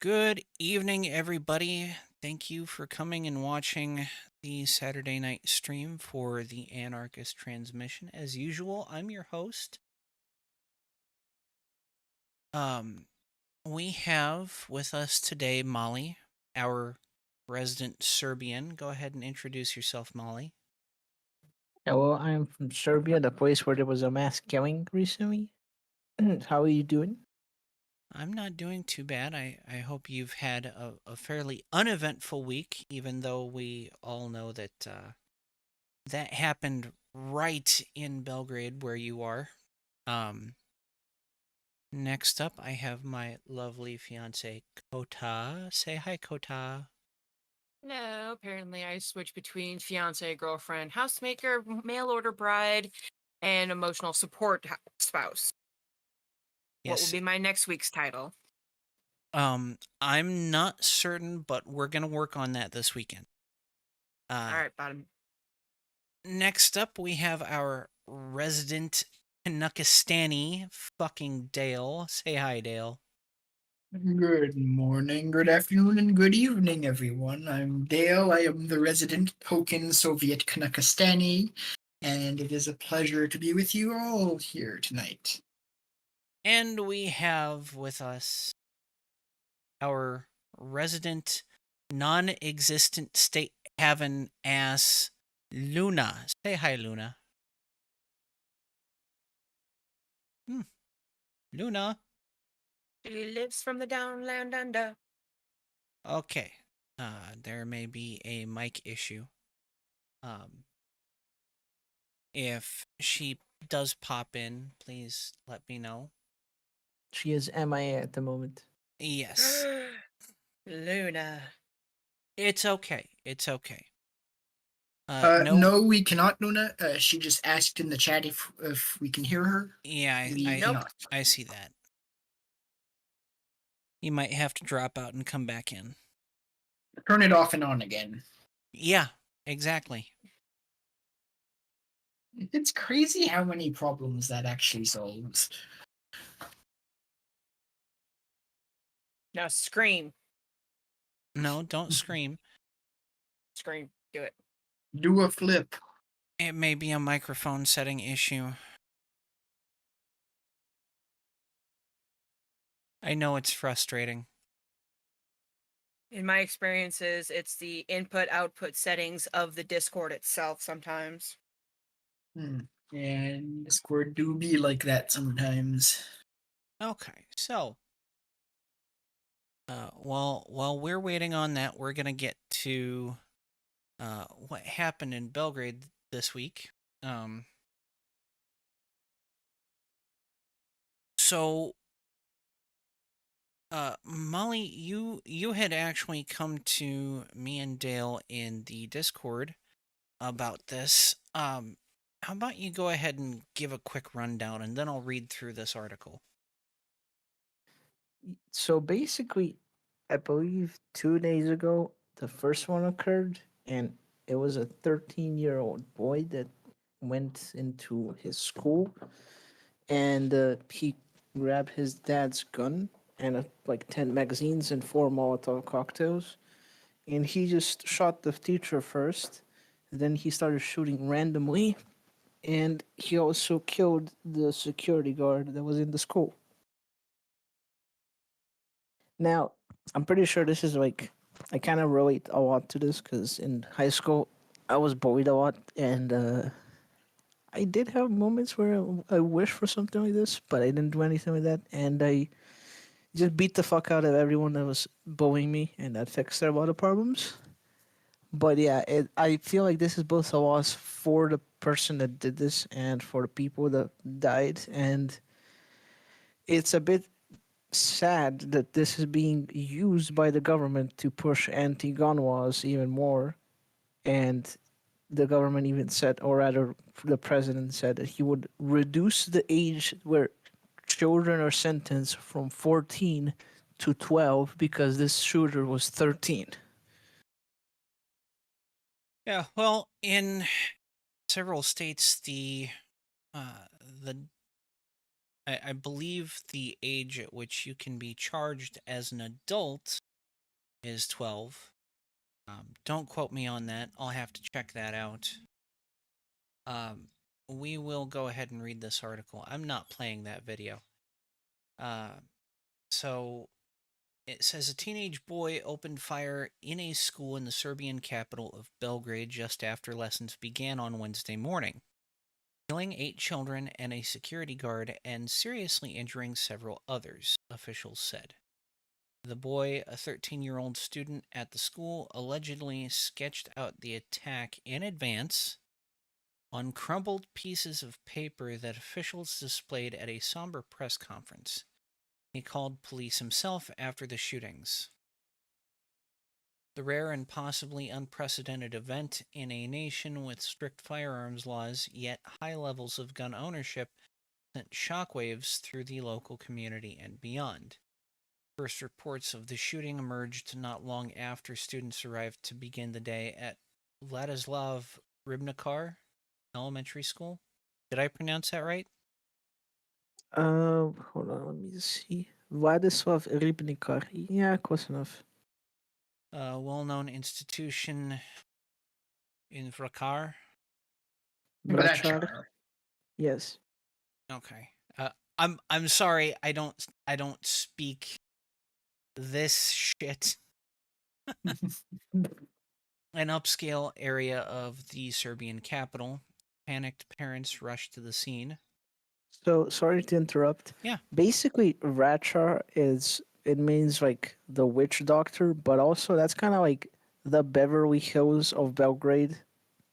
Good evening, everybody. Thank you for coming and watching the Saturday night stream for the Anarchist transmission. As usual, I'm your host. Um, we have with us today Molly, our resident Serbian. Go ahead and introduce yourself, Molly. Yeah, well, I'm from Serbia, the place where there was a mass killing recently. How are you doing? I'm not doing too bad. I hope you've had a fairly uneventful week, even though we all know that that happened right in Belgrade where you are. Um, Next up, I have my lovely fiance, Kota. Say hi, Kota. No, apparently I switch between fiance, girlfriend, housemaker, mail order bride, and emotional support spouse. What will Yes. be my next week's title? I'm not certain, but we're gonna work on that this weekend. All Uh, right, bottom. Next up, we have our resident Canuckistani, fucking Dale. Say hi, Dale. Good morning, good afternoon, and good evening, everyone. I'm Dale. I am the resident token Soviet Kanakistani, and it is a pleasure to be with you all here tonight. And we have with us our resident non-existent state having ass Luna. Say hi, Luna. Luna. She lives from the downland under. Okay. There may be a mic issue. Um, if she does pop in, please let me know. She is MIA at the moment. Yes. Luna. It's okay. It's okay. No. No, we cannot, Luna. She just asked in the chat if we can hear her. Yeah, We Nope. cannot. I see that. You might have to drop out and come back in. Turn it off and on again. Yeah, exactly. It's crazy how many problems that actually solves. Now scream. No, don't scream. Scream. Do it. Do a flip. It may be a microphone setting issue. I know it's frustrating. In my experiences, it's the input output settings of the Discord itself sometimes. And Discord do be like that sometimes. Okay, so while we're waiting on that, we're gonna get to what happened in Belgrade this week. Um, so, Molly, you had actually come to me and Dale in the Discord about this. How about you go ahead and give a quick rundown, and then I'll read through this article. So basically, I believe 2 days ago, the first one occurred, and it was a 13-year-old boy that went into his school, and he grabbed his dad's gun and like 10 magazines and four Molotov cocktails, and he just shot the teacher first. Then he started shooting randomly, and he also killed the security guard that was in the school. Now, I'm pretty sure this is like I kind of relate a lot to this because in high school I was bullied a lot, and I did have moments where I wished for something like this, but I didn't do anything like that, and I just beat the fuck out of everyone that was bullying me, and that fixed a lot of problems. But yeah, I feel like this is both a loss for the person that did this and for the people that died, and it's a bit sad that this is being used by the government to push anti-gun laws even more. And the government even said, or rather, the president said that he would reduce the age where children are sentenced from 14 to 12 because this shooter was 13. Yeah, well, in several states, the I believe the age at which you can be charged as an adult is 12. Don't quote me on that. I'll have to check that out. Um, we will go ahead and read this article. I'm not playing that video. Uh, so it says a teenage boy opened fire in a school in the Serbian capital of Belgrade just after lessons began on Wednesday morning, killing 8 children and a security guard and seriously injuring several others, officials said. The boy, a 13-year-old student at the school, allegedly sketched out the attack in advance on crumpled pieces of paper that officials displayed at a somber press conference. He called police himself after the shootings. The rare and possibly unprecedented event in a nation with strict firearms laws, yet high levels of gun ownership, sent shockwaves through the local community and beyond. First reports of the shooting emerged not long after students arrived to begin the day at Vladislav Ribnikar Elementary School. Did I pronounce that right? Hold on, let me see. Vladislav Ribnikar. Yeah, close enough. A well-known institution in Vrakar. Brachar. Brachar. Yes. Okay. I'm sorry. I don't speak this shit. An upscale area of the Serbian capital. Panicked parents rushed to the scene. So sorry to interrupt. Yeah. Basically, Ratchar is it means like the witch doctor, but also that's kind of like the Beverly Hills of Belgrade.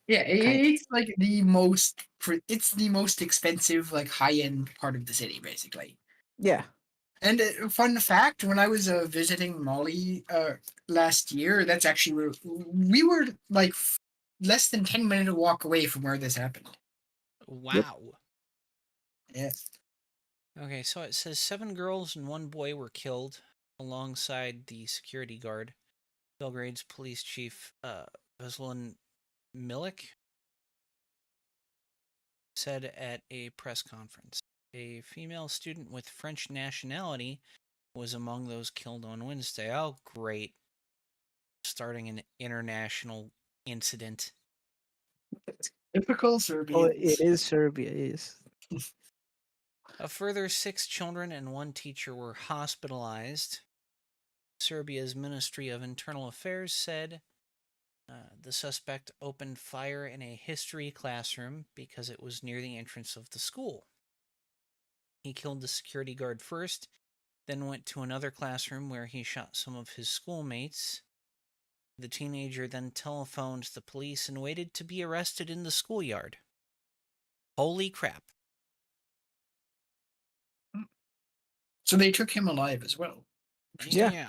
Yeah, Kind. it's like the most. It's the most expensive, like high-end part of the city, basically. Yeah. And fun fact: when I was visiting Mali last year, that's actually where we were. Like less than 10-minute walk away from where this happened. Yep. Wow. Yes. Okay, so it says 7 girls and 1 boy were killed alongside the security guard. Belgrade's police chief, Veselin Milik, said at a press conference. A female student with French nationality was among those killed on Wednesday. Oh, great. Starting an international incident. Typical Oh, Serbians. it is Serbia. It is. A further 6 children and 1 teacher were hospitalized. Serbia's Ministry of Internal Affairs said the suspect opened fire in a history classroom because it was near the entrance of the school. He killed the security guard first, then went to another classroom where he shot some of his schoolmates. The teenager then telephoned the police and waited to be arrested in the schoolyard. Holy crap. So they took him alive as well. Yeah.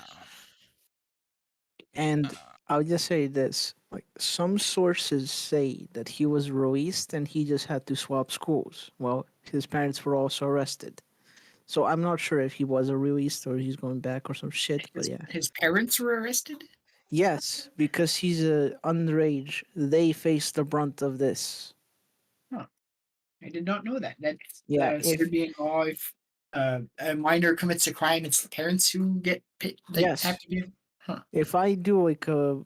And Uh, I'll just say this: like some sources say that he was released and he just had to swap schools. Well, his parents were also arrested. So I'm not sure if he was released or he's going back or some shit. But yeah. His parents were arrested. Yes, because he's underage. They face the brunt of this. Huh. I did not know that. That's Yeah, if Serbian law. If a minor commits a crime, it's the parents who get like have yes, to do. Huh. if I do like a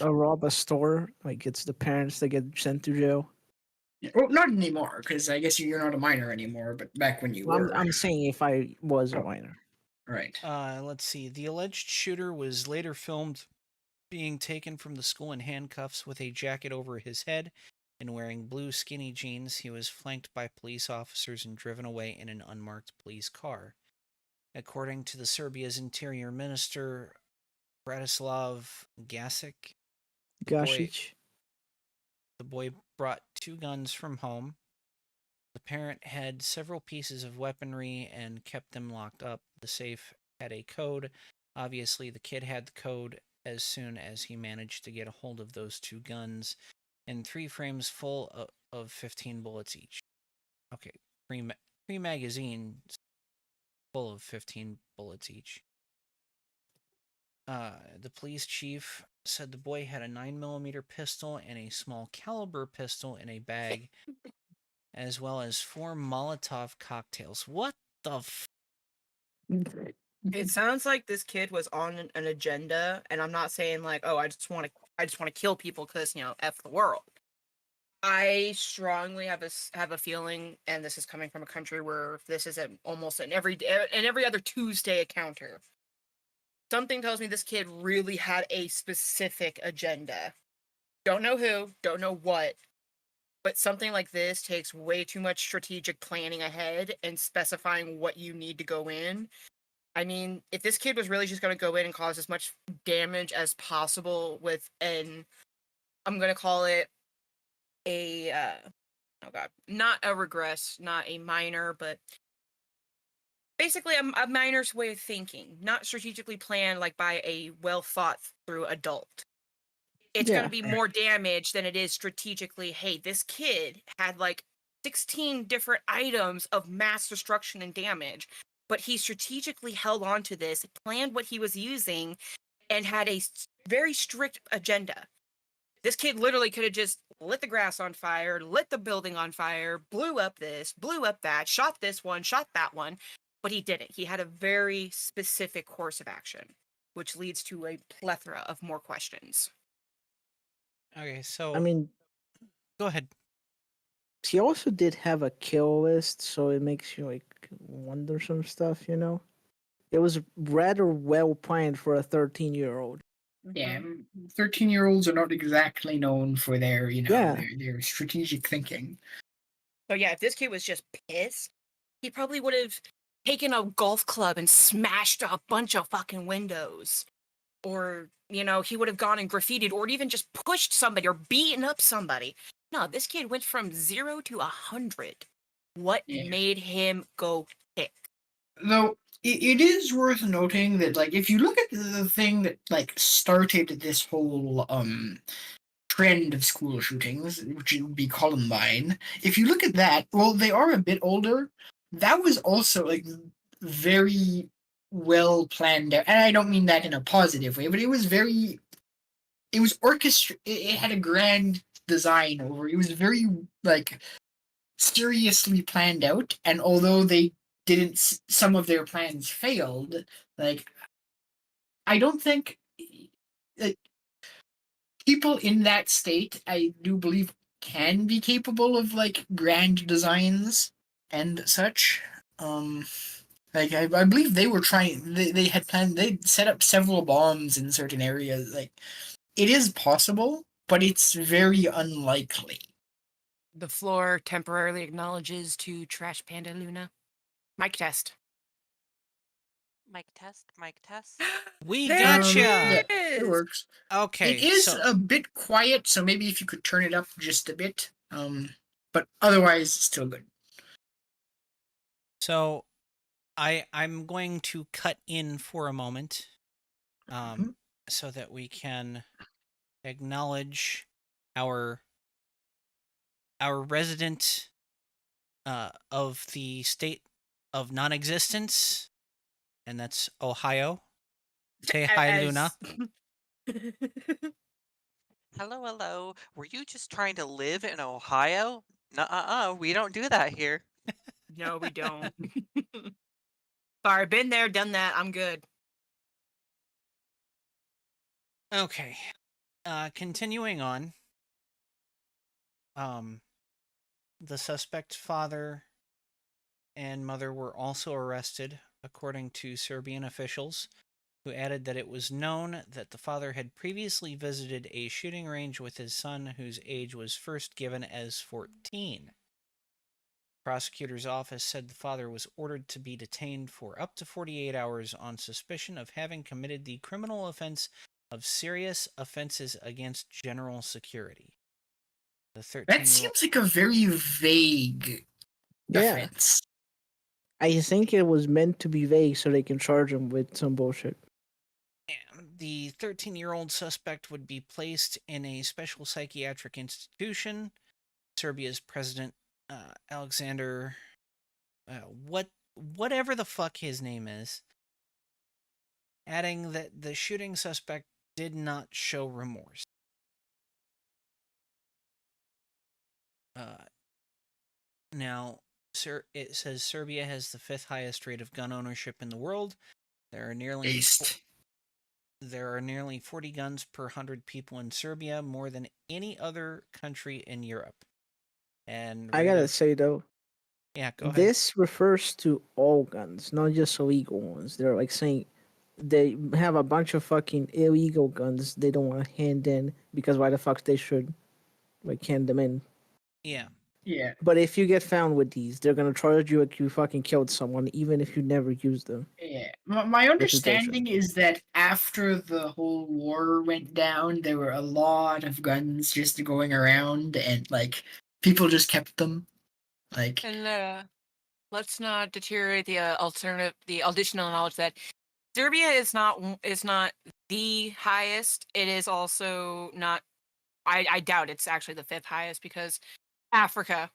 rob a store, like it's the parents that get sent to jail. Yeah. Well, not anymore, because I guess you're not a minor anymore. But back when you were, I'm saying if I was a oh, minor. right. let's see. The alleged shooter was later filmed being taken from the school in handcuffs with a jacket over his head and wearing blue skinny jeans. He was flanked by police officers and driven away in an unmarked police car. According to the Serbia's interior minister, Bratislav Gasic, boy, Gashic. the boy brought 2 guns from home. The parent had several pieces of weaponry and kept them locked up. The safe had a code. Obviously, the kid had the code as soon as he managed to get a hold of those 2 guns and 3 frames full of 15 bullets each. Okay, 3 magazines full of 15 bullets each. The police chief said the boy had a 9mm pistol and a small caliber pistol in a bag, as well as 4 Molotov cocktails. What the It sounds like this kid was on an agenda, and I'm not saying like, oh, I just want to kill people because f the world. I strongly have a feeling, and this is coming from a country where this is almost an every other Tuesday encounter. Something tells me this kid really had a specific agenda. Don't know who, don't know what, but something like this takes way too much strategic planning ahead and specifying what you need to go in. I mean, if this kid was really just going to go in and cause as much damage as possible with I'm going to call it a, oh god, not a regress, not a minor, but basically a minor's way of thinking, not strategically planned like by a well thought through adult. It's going Yeah. to be more damage than it is strategically, hey, this kid had like 16 different items of mass destruction and damage, but he strategically held on to this, planned what he was using, and had a very strict agenda. This kid literally could have just lit the grass on fire, lit the building on fire, blew up this, blew up that, shot this one, shot that one, but he didn't. He had a very specific course of action, which leads to a plethora of more questions. Okay, so I mean, go ahead. he also did have a kill list, so it makes you like wonder some stuff. It was rather well planned for a 13-year-old. Yeah, Mhm. 13-year-olds are not exactly known for their, Yeah. their strategic thinking. So yeah, if this kid was just pissed, he probably would have taken a golf club and smashed a bunch of fucking windows. Or, he would have gone and graffitied or even just pushed somebody or beaten up somebody. No, this kid went from 0 to 100. What Yeah. made him go kick? Though it is worth noting that, like, if you look at the thing that like started this whole trend of school shootings, which would be Columbine, if you look at that, well, they are a bit older. That was also like very well planned out, and I don't mean that in a positive way, but it was very, it was it had a grand design over. It was very like seriously planned out, and although they didn't, some of their plans failed, like I don't think, like, people in that state, I do believe, can be capable of like grand designs and such. um like I believe they were trying, they had planned, they set up several bombs in certain areas. Like, it is possible, but it's very unlikely. The floor temporarily acknowledges to Trash Panda Luna. Mic test. Mic test, mic test. We There gotcha. Yeah, it it is! works. It Okay, is so a bit quiet, so maybe if you could turn it up just a bit. But otherwise, still good. so I'm going to cut in for a moment, Mhm. so that we can acknowledge our resident of the state of non-existence, and that's Ohio. Say hi, Luna. Hello, hello. Were you just trying to live in Ohio? Nuh-uh, we don't do that here. No, we don't. Sorry, been there, done that. I'm good. Okay. Continuing on. The suspect's father and mother were also arrested, according to Serbian officials, who added that it was known that the father had previously visited a shooting range with his son, whose age was first given as 14. The prosecutor's office said the father was ordered to be detained for up to 48 hours on suspicion of having committed the criminal offense of serious offenses against general security. The That 13-year-old seems like a very vague Yeah. offense. I think it was meant to be vague so they can charge him with some bullshit. The 13-year-old suspect would be placed in a special psychiatric institution. Serbia's president, Alexander, whatever the fuck his name is, adding that the shooting suspect did not show remorse. Now, It says Serbia has the 5th highest rate of gun ownership in the world. There are nearly Based. there are nearly 40 guns per 100 people in Serbia, more than any other country in Europe. And I gotta regular, say though, yeah, go ahead. this refers to all guns, not just illegal ones. They're like saying they have a bunch of fucking illegal guns they don't want to hand in because why the fuck they should like hand them in. Yeah, Yeah. But if you get found with these, they're gonna charge you like you fucking killed someone, even if you never used them. Yeah. My Which is bullshit. understanding is that after the whole war went down, there were a lot of guns just going around, and like people just kept them. Like, And let's not deteriorate the additional knowledge that Serbia is not the highest. It is also not. I doubt it's actually the 5th highest because Africa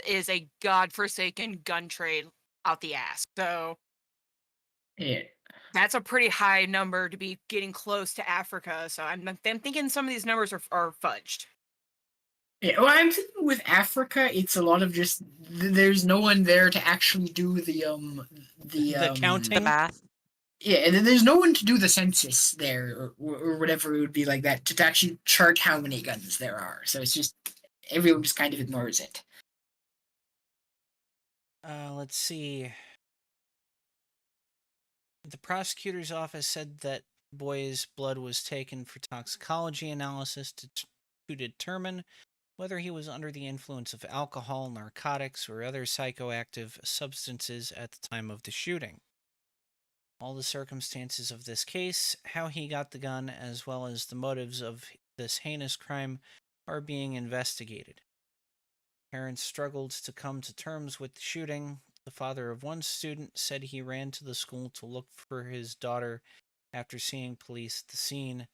is a godforsaken gun trade out the ass. So yeah. that's a pretty high number to be getting close to Africa. So I'm thinking some of these numbers are fudged. Yeah, well, I'm thinking with Africa, it's a lot of just there's no one there to actually do The counting? The math. Yeah, and then there's no one to do the census there, or whatever it would be like that, to actually chart how many guns there are. So it's just everyone just kind of ignores it. let's see. The prosecutor's office said that boy's blood was taken for toxicology analysis to determine whether he was under the influence of alcohol, narcotics, or other psychoactive substances at the time of the shooting. All the circumstances of this case, how he got the gun, as well as the motives of this heinous crime are being investigated. Parents struggled to come to terms with the shooting. The father of one student said he ran to the school to look for his daughter after seeing police at the scene.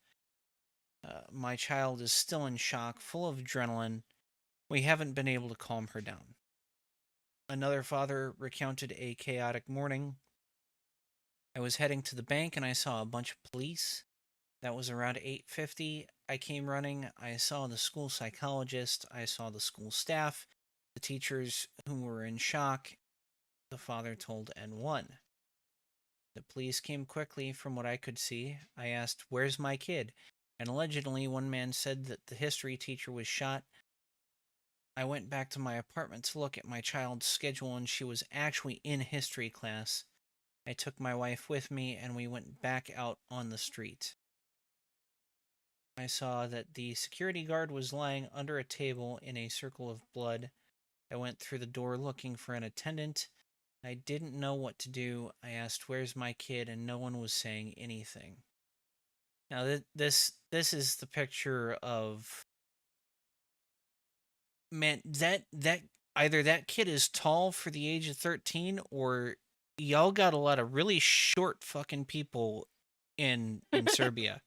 My child is still in shock, full of adrenaline. We haven't been able to calm her down. Another father recounted a chaotic morning. I was heading to the bank and I saw a bunch of police. That was around 8:50. I came running. I saw the school psychologist. I saw the school staff, the teachers who were in shock, the father told N1. The police came quickly from what I could see. I asked, "Where's my kid?" And allegedly, one man said that the history teacher was shot. I went back to my apartment to look at my child's schedule, and she was actually in history class. I took my wife with me, and we went back out on the street. I saw that the security guard was lying under a table in a circle of blood. I went through the door looking for an attendant. I didn't know what to do. I asked, "Where's my kid?" and no one was saying anything. Now, this is the picture of, man, that either that kid is tall for the age of 13, or y'all got a lot of really short fucking people in Serbia.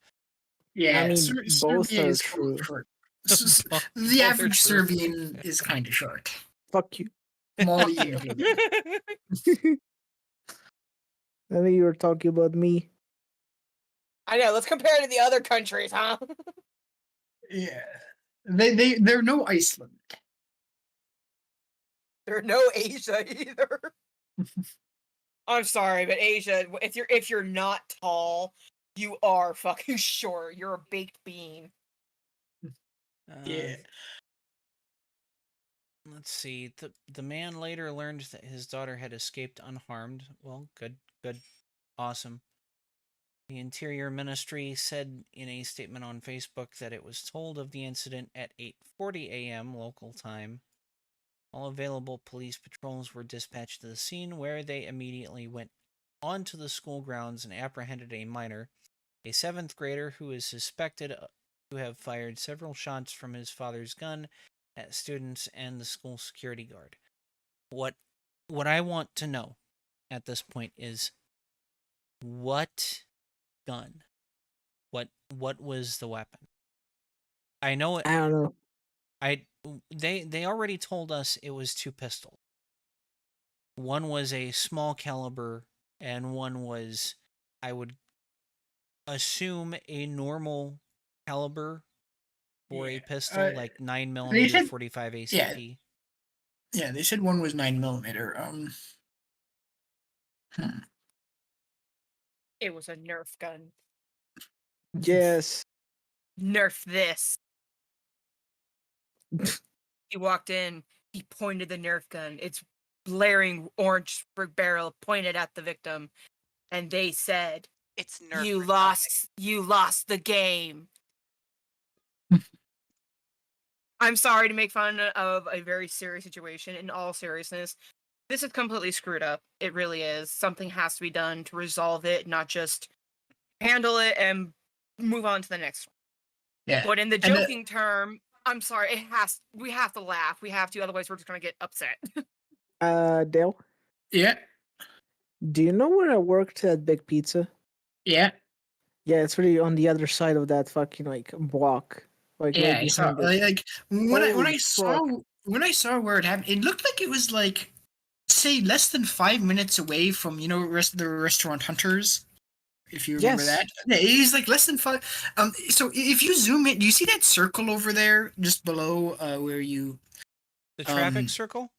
Yeah, I mean, both Serbia are is full of true. short. Both The are average true. Serbian is kind of short. Fuck you. Molly included. I think you were talking about me. I know. Let's compare to the other countries, huh? Yeah, they're no Iceland. There's no Asia either. I'm sorry, but Asia, if you're not tall, you are fucking short. You're a baked bean. Yeah. Let's see. The man later learned that his daughter had escaped unharmed. Well, good, awesome. The Interior Ministry said in a statement on Facebook that it was told of the incident at 8:40 a.m. local time. All available police patrols were dispatched to the scene, where they immediately went onto the school grounds and apprehended a minor, a 7th grader who is suspected to have fired several shots from his father's gun at students and the school security guard. What I want to know at this point is, what gun? What was the weapon? I know it. I don't know. They already told us it was 2 pistols. One was a small caliber, and one was, I would assume, a normal caliber for a pistol, like 9mm said- 45 yeah. ACP. Yeah, they said one was 9 millimeter. Hmm. It was a Nerf gun. Yes. Nerf this. He walked in. He pointed the Nerf gun. It's blaring orange barrel pointed at the victim, and they said, It's Nerf "You for nothing. lost. You lost the game." I'm sorry to make fun of a very serious situation. In all seriousness, this is completely screwed up. It really is. Something has to be done to resolve it, not just handle it and move on to the next one. Yeah, But in the and joking term, I'm sorry, we have to laugh. We have to, otherwise we're just gonna get upset. Dale, yeah, do you know where I worked at Big Pizza? yeah, Yeah, it's really on the other side of that fucking like block, like right yeah. I saw behind it. like when Holy I saw fuck! where it happened, it looked like it was like say less than 5 minutes away from the restaurant Hunters. If you remember Yes. that, yeah, it is like less than five. So if you zoom in, do you see that circle over there just below where you The um traffic circle?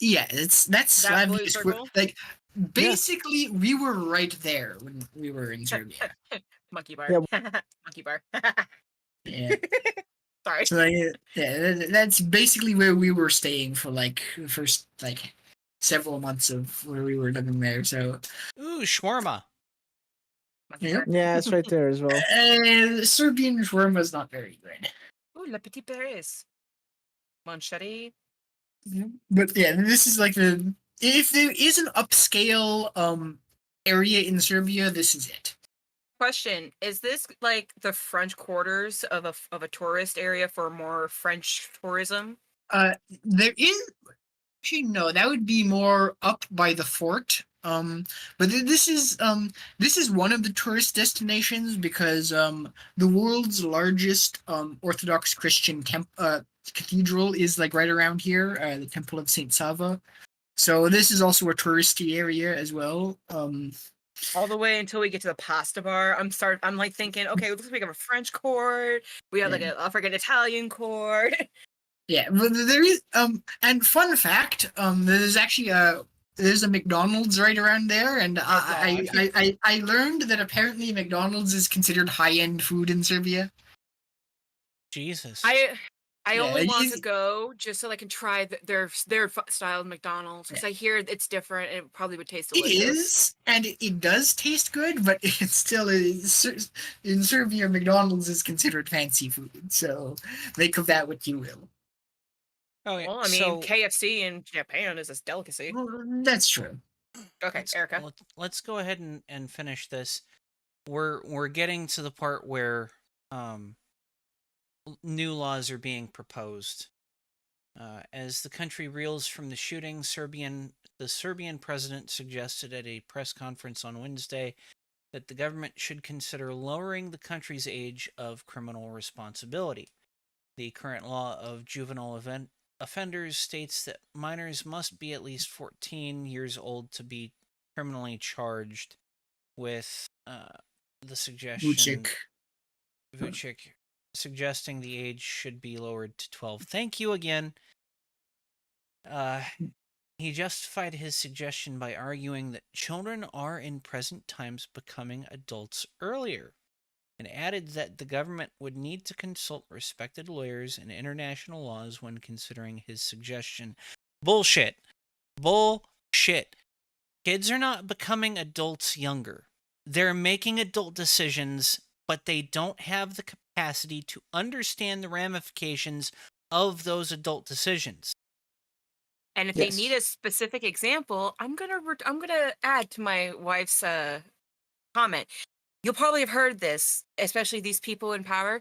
yeah, that's That blue Slavia's circle, like Yeah. basically we were right there when we were in Serbia. monkey bar, Yeah. monkey bar. Yeah. Sorry. So like, yeah, that's basically where we were staying for like the first like several months of where we were living there. So Ooh, shawarma. Monkey yep. bar. Yeah, it's right there as well. And Serbian shawarma is not very good. Ooh, Le Petit Paris. Manchetti. But yeah, this is like if there is an upscale area in Serbia, this is it. Question: is this like the French quarters of a tourist area for more French tourism? Uh there is actually no, that would be more up by the fort. But this is one of the tourist destinations because the world's largest Orthodox Christian cathedral is like right around here, the Temple of Saint Sava. So this is also a touristy area as well. All the way until we get to the pasta bar. I'm like thinking, okay, it looks like we have a French court. We have like Yeah. a African Italian court. Yeah, but there is and fun fact, there's a McDonald's right around there, and Oh God. I learned that apparently McDonald's is considered high end food in Serbia. Jesus. I Yeah, only want to go just so I can try their style of McDonald's because I hear it's different and it probably would taste it delicious. is, and it does taste good, but it still is in Serbia. McDonald's is considered fancy food, so make of that what you will. Oh, yeah. Well, I mean, So KFC in Japan is a delicacy. Well, that's true. Okay, Erica. let's go ahead and finish this. We're getting to the part where new laws are being proposed. As the country reels from the shooting, the Serbian president suggested at a press conference on Wednesday that the government should consider lowering the country's age of criminal responsibility. The current law of juvenile offenders states that minors must be at least 14 years old to be criminally charged, with the Vucic. Vucic suggesting the age should be lowered to 12. Thank you again. Uh, he justified his suggestion by arguing that children are in present times becoming adults earlier, and added that the government would need to consult respected lawyers and international laws when considering his suggestion. Bullshit. Bullshit. Kids are not becoming adults younger. They're making adult decisions, but they don't have the capacity to understand the ramifications of those adult decisions. And if they need Yes. a specific example, I'm gonna add to my wife's comment. You'll probably have heard this, especially these people in power.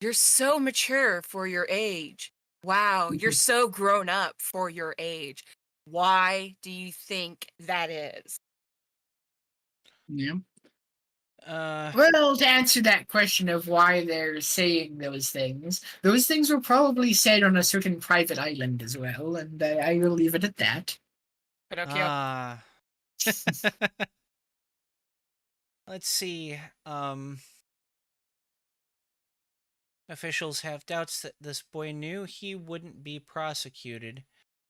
You're so mature for your age. Wow, you're so grown up for your age. Why do you think that is? Yeah. Uh, Well, to answer that question of why they're saying those things were probably said on a certain private island as well, and I will leave it at that. Pinocchio. ah. Let's see. Officials have doubts that this boy knew he wouldn't be prosecuted.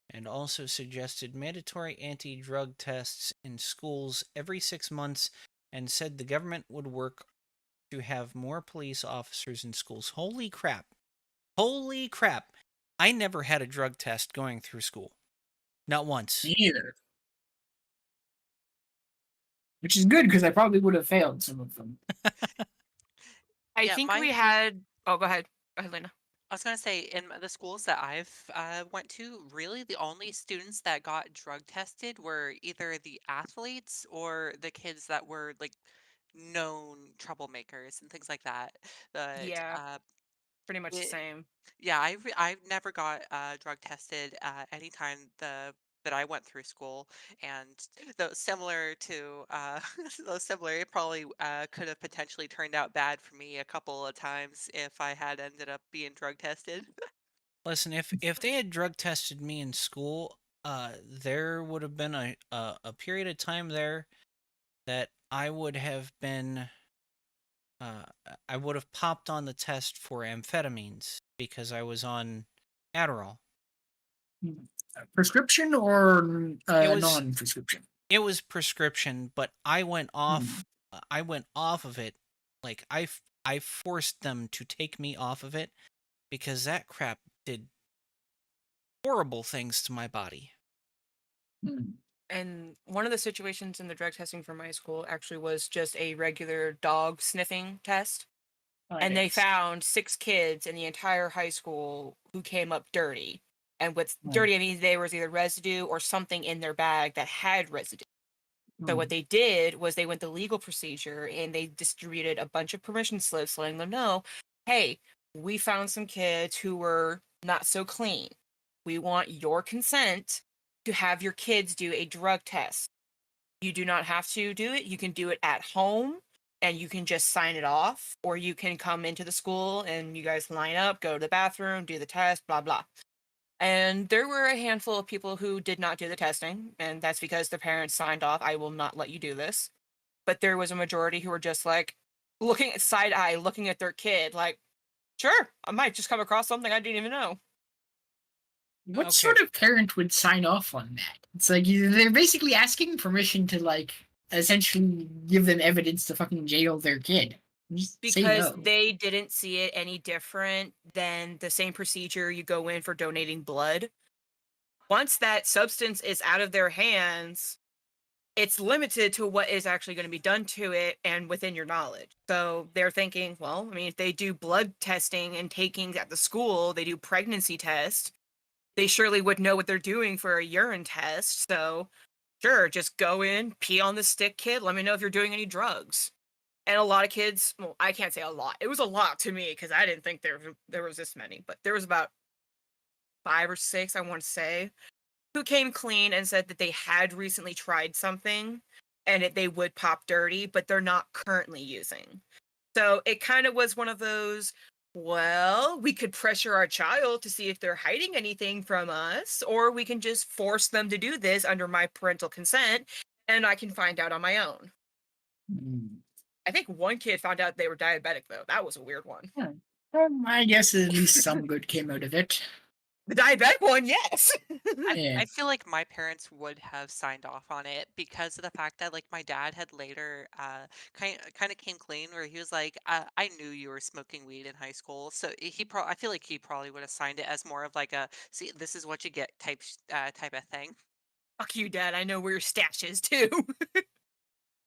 and also suggested mandatory anti-drug tests in schools every 6 months and said the government would work to have more police officers in schools. Holy crap. Holy crap. I never had a drug test going through school. Not once. Me either. Which is good because I probably would have failed some of them. I Yeah, think we mine. had. Oh, go ahead. Go ahead, Lena. I was gonna say in the schools that I've went to, really the only students that got drug tested were either the athletes or the kids that were like known troublemakers and things like that. But Yeah, pretty much the it, same. yeah, I've never got drug tested any time that I went through school, and though similar to though similar, it probably could have potentially turned out bad for me a couple of times if I had ended up being drug tested. Listen, if they had drug tested me in school, there would have been a period of time there that uh, I would have popped on the test for amphetamines because I was on Adderall. Prescription or It was non-prescription? it was prescription, but I went Hmm. off. I went off of it. Like I forced them to take me off of it because that crap did horrible things to my body. Hmm. And one of the situations in the drug testing for my school actually was just a regular dog sniffing test. Oh, And they yes. found 6 kids in the entire high school who came up dirty. And with Hmm. dirty, I mean there was either residue or something in their bag that had residue. So Hmm. what they did was they went the legal procedure and they distributed a bunch of permission slips letting them know, hey, we found some kids who were not so clean. We want your consent to have your kids do a drug test. You do not have to do it. You can do it at home and you can just sign it off, or you can come into the school and you guys line up, go to the bathroom, do the test, blah, blah. And there were a handful of people who did not do the testing, and that's because their parents signed off, I will not let you do this. But there was a majority who were just like looking at side eye, looking at their kid, like, sure, I might just come across something I didn't even know. What Okay, sort of parent would sign off on that? It's like they're basically asking permission to like essentially give them evidence to fucking jail their kid. Just say Because no. they didn't see it any different than the same procedure you go in for donating blood. Once that substance is out of their hands, it's limited to what is actually going to be done to it and within your knowledge. So they're thinking, well, I mean, if they do blood testing and takings at the school, they do pregnancy tests, they surely would know what they're doing for a urine test. So sure, just go in, pee on the stick, kid. Let me know if you're doing any drugs. And a lot of kids, well, I can't say a lot. It was a lot to me because I didn't think there was this many, but there was about 5 or 6, I want to say, who came clean and said that they had recently tried something and they would pop dirty, but they're not currently using. So it kind of was one of those, well, we could pressure our child to see if they're hiding anything from us, or we can just force them to do this under my parental consent and I can find out on my own. Hmm. I think one kid found out they were diabetic, though. That was a weird one. Yeah. I guess at least some good came out of it. The diabetic one, yes. Yeah. I feel like my parents would have signed off on it because of the fact that like my dad had later kind of came clean where he was like, I knew you were smoking weed in high school, so I feel like he probably would have signed it as more of like a see this is what you get type of thing. Fuck you, Dad. I know where your stash is, too.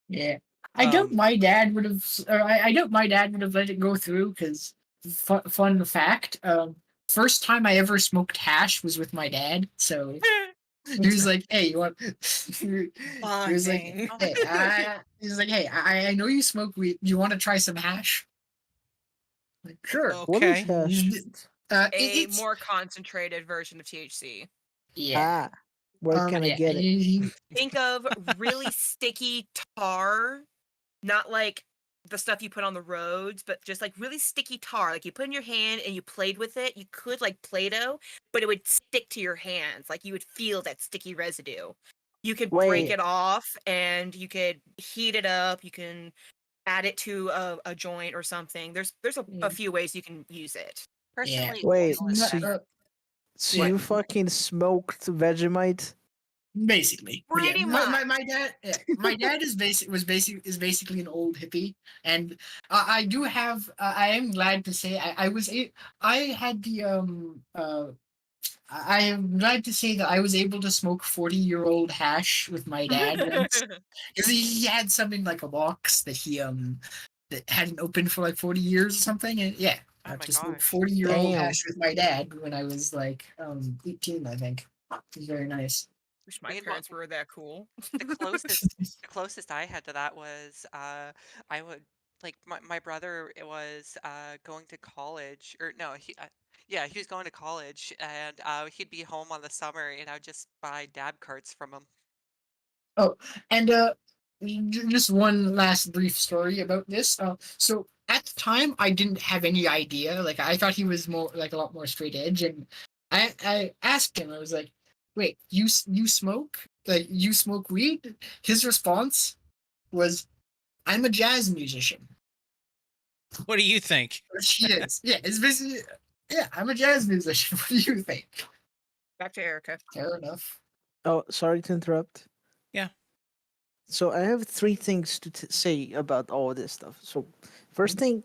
Yeah. I doubt um, my dad would have, or I doubt my dad would have let it go through because, fun fact, first time I ever smoked hash was with my dad. So he was like, "Hey, you want?" he was like, Bonding. Oh, "Hey, he was like, hey, I know you smoke weed. Do you want to try some hash?" Like, sure. What is okay. hash? A It's more concentrated version of THC. yeah, Ah, where can I yeah. get it? Think of really sticky tar, not like the stuff you put on the roads, but just like really sticky tar. Like you put in your hand and you played with it. You could like Play-Doh, but it would stick to your hands. Like you would feel that sticky residue. You could break Wait, it off and you could heat it up. You can add it to a joint or something. There's a Yeah. few ways you can use it. Yeah. personally, wait. oil is So better. So What? you fucking smoked Vegemite? Basically, yeah. Pretty My much. dad, yeah, my dad is basically an old hippie, and I do have. I am glad to say I had the I am glad to say that I was able to smoke 40-year-old hash with my dad once, because he had something like a box that hadn't opened for like 40 years or something, and yeah, I Oh have my to smoke gosh. 40-year-old Damn. hash with my dad when I was like 18, I think. It was very nice. Wish I my mean, parents were that cool. the closest I had to that was I would like my brother was going to college, or no, yeah, he was going to college, and he'd be home on the summer and I would just buy dab carts from him. Oh, and just one last brief story about this. So at the time, I didn't have any idea. Like I thought he was more like a lot more straight edge, and I asked him. I was like, "Wait, you smoke? Like you smoke weed?" His response was, "I'm a jazz musician." What do you think? Which he is. Yeah, it's basically yeah. I'm a jazz musician. What do you think? Back to Erica. Fair enough. Oh, sorry to interrupt. Yeah. So I have three things to say about all this stuff. So first thing,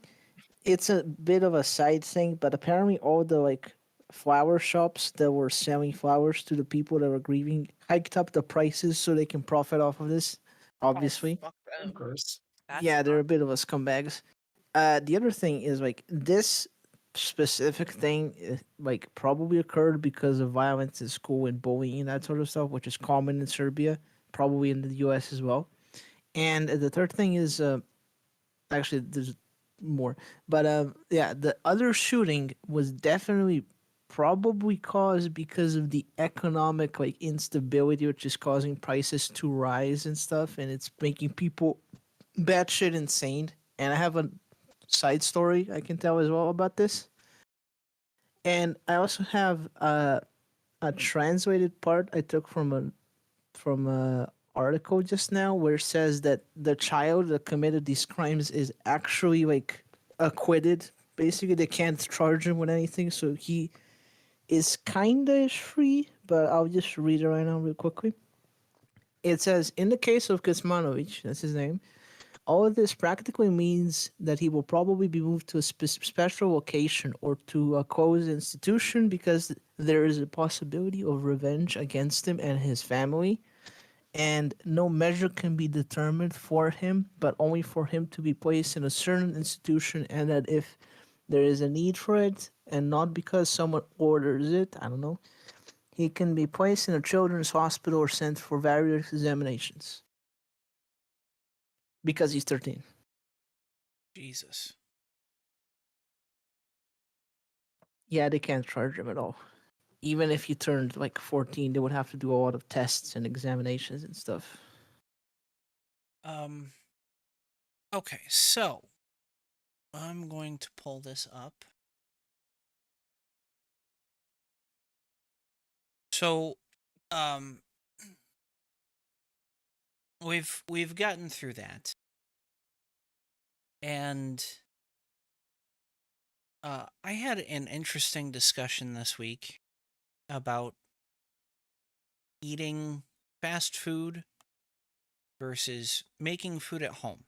it's a bit of a side thing, but apparently all the like flower shops that were selling flowers to the people that were grieving hiked up the prices so they can profit off of this. Oh, Obviously, fuck Of them. course. That yeah, they're a sucks. bit of a scumbags. The other thing is like this specific thing, like probably occurred because of violence in school and bullying and that sort of stuff, which is common in Serbia, probably in the U.S. as well. And the third thing is actually there's more, but yeah, the other shooting was definitely probably caused because of the economic like instability, which is causing prices to rise and stuff, and it's making people batshit insane. And I have a side story I can tell as well about this. And I also have a translated part I took from a article just now where it says that the child that committed these crimes is actually like acquitted. Basically, they can't charge him with anything, so he is kinda free. But I'll just read it right now, real quickly. It says, in the case of Kuzmanovic, that's his name, all of this practically means that he will probably be moved to a special location or to a closed institution because there is a possibility of revenge against him and his family, and no measure can be determined for him, but only for him to be placed in a certain institution, and that if there is a need for it, and not because someone orders it, I don't know, he can be placed in a children's hospital or sent for various examinations because he's 13. Jesus. Yeah, they can't charge him at all. Even if he turned like 14, they would have to do a lot of tests and examinations and stuff. Um. Okay, so I'm going to pull this up. So, um, we've gotten through that, and I had an interesting discussion this week about eating fast food versus making food at home.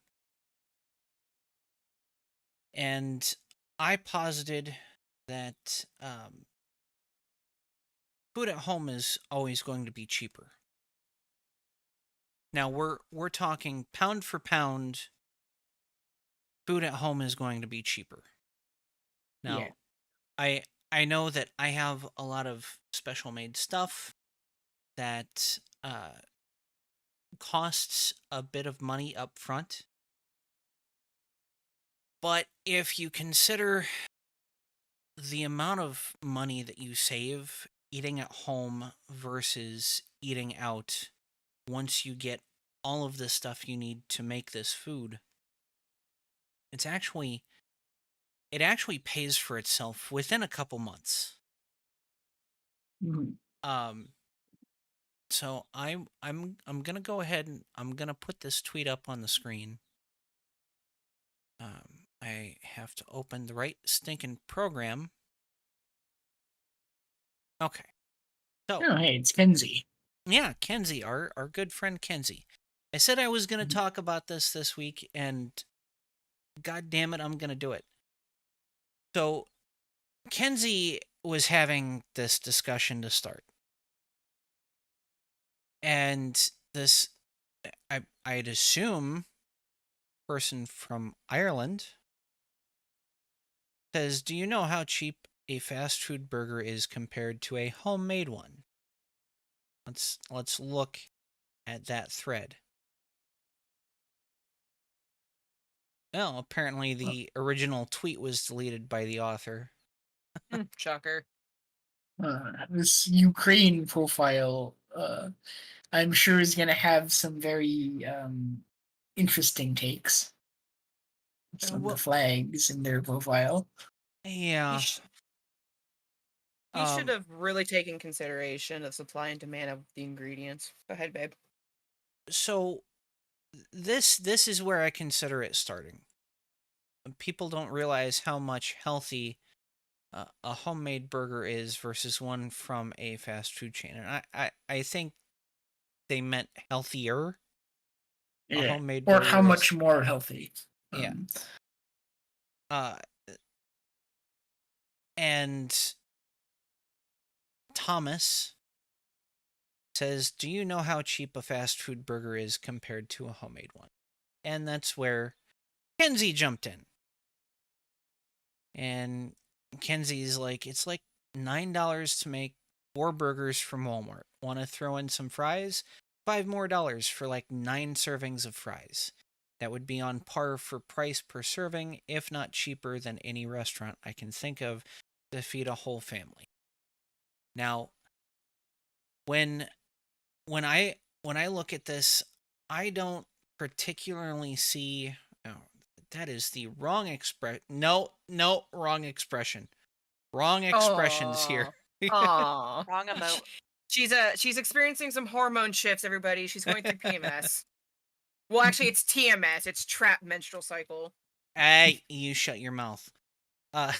And I posited that food at home is always going to be cheaper. Now we're talking pound for pound, food at home is going to be cheaper. Yeah. Now, I know that I have a lot of special made stuff that costs a bit of money up front. But if you consider the amount of money that you save eating at home versus eating out once you get all of the stuff you need to make this food, it's actually it actually pays for itself within a couple months. Mhm. Um so I'm going to go ahead and I'm going to put this tweet up on the screen. I have to open the right stinking program. Okay. So, Oh, hey, it's Kenzie. yeah, Kenzie, our good friend Kenzie. I said I was going to Mhm. talk about this week, and god damn it, I'm going to do it. So, Kenzie was having this discussion to start. And this, I'd assume, person from Ireland says, "Do you know how cheap a fast food burger is compared to a homemade one?" Let's look at that thread. Well, apparently the original tweet was deleted by the author. Shocker. This Ukraine profile, I'm sure is going to have some very interesting takes. Some of the Well, flags in their profile. He, yeah. sh- he should Um, have really taken consideration of supply and demand of the ingredients. Go ahead, babe. so this is where I consider it starting. People don't realize how much healthy a homemade burger is versus one from a fast food chain, and I think they meant healthier. A Yeah. homemade Or how burger is, much more healthy. yeah. Um, Uh, and Thomas says, "Do you know how cheap a fast food burger is compared to a homemade one?" And that's where Kenzie jumped in. And Kenzie's like, "It's like $9 to make 4 burgers from Walmart. Want to throw in some fries? $5 more for like 9 servings of fries. That would be on par for price per serving, if not cheaper than any restaurant I can think of to feed a whole family." Now, when when I look at this, I don't particularly see. Oh, that is the wrong express. No, no, wrong expression. Wrong expressions here. Oh, aw. Wrong emote. She's experiencing some hormone shifts. Everybody, she's going through PMS. Well, actually, it's TMS. It's trapped menstrual cycle. Hey, you shut your mouth. Uh,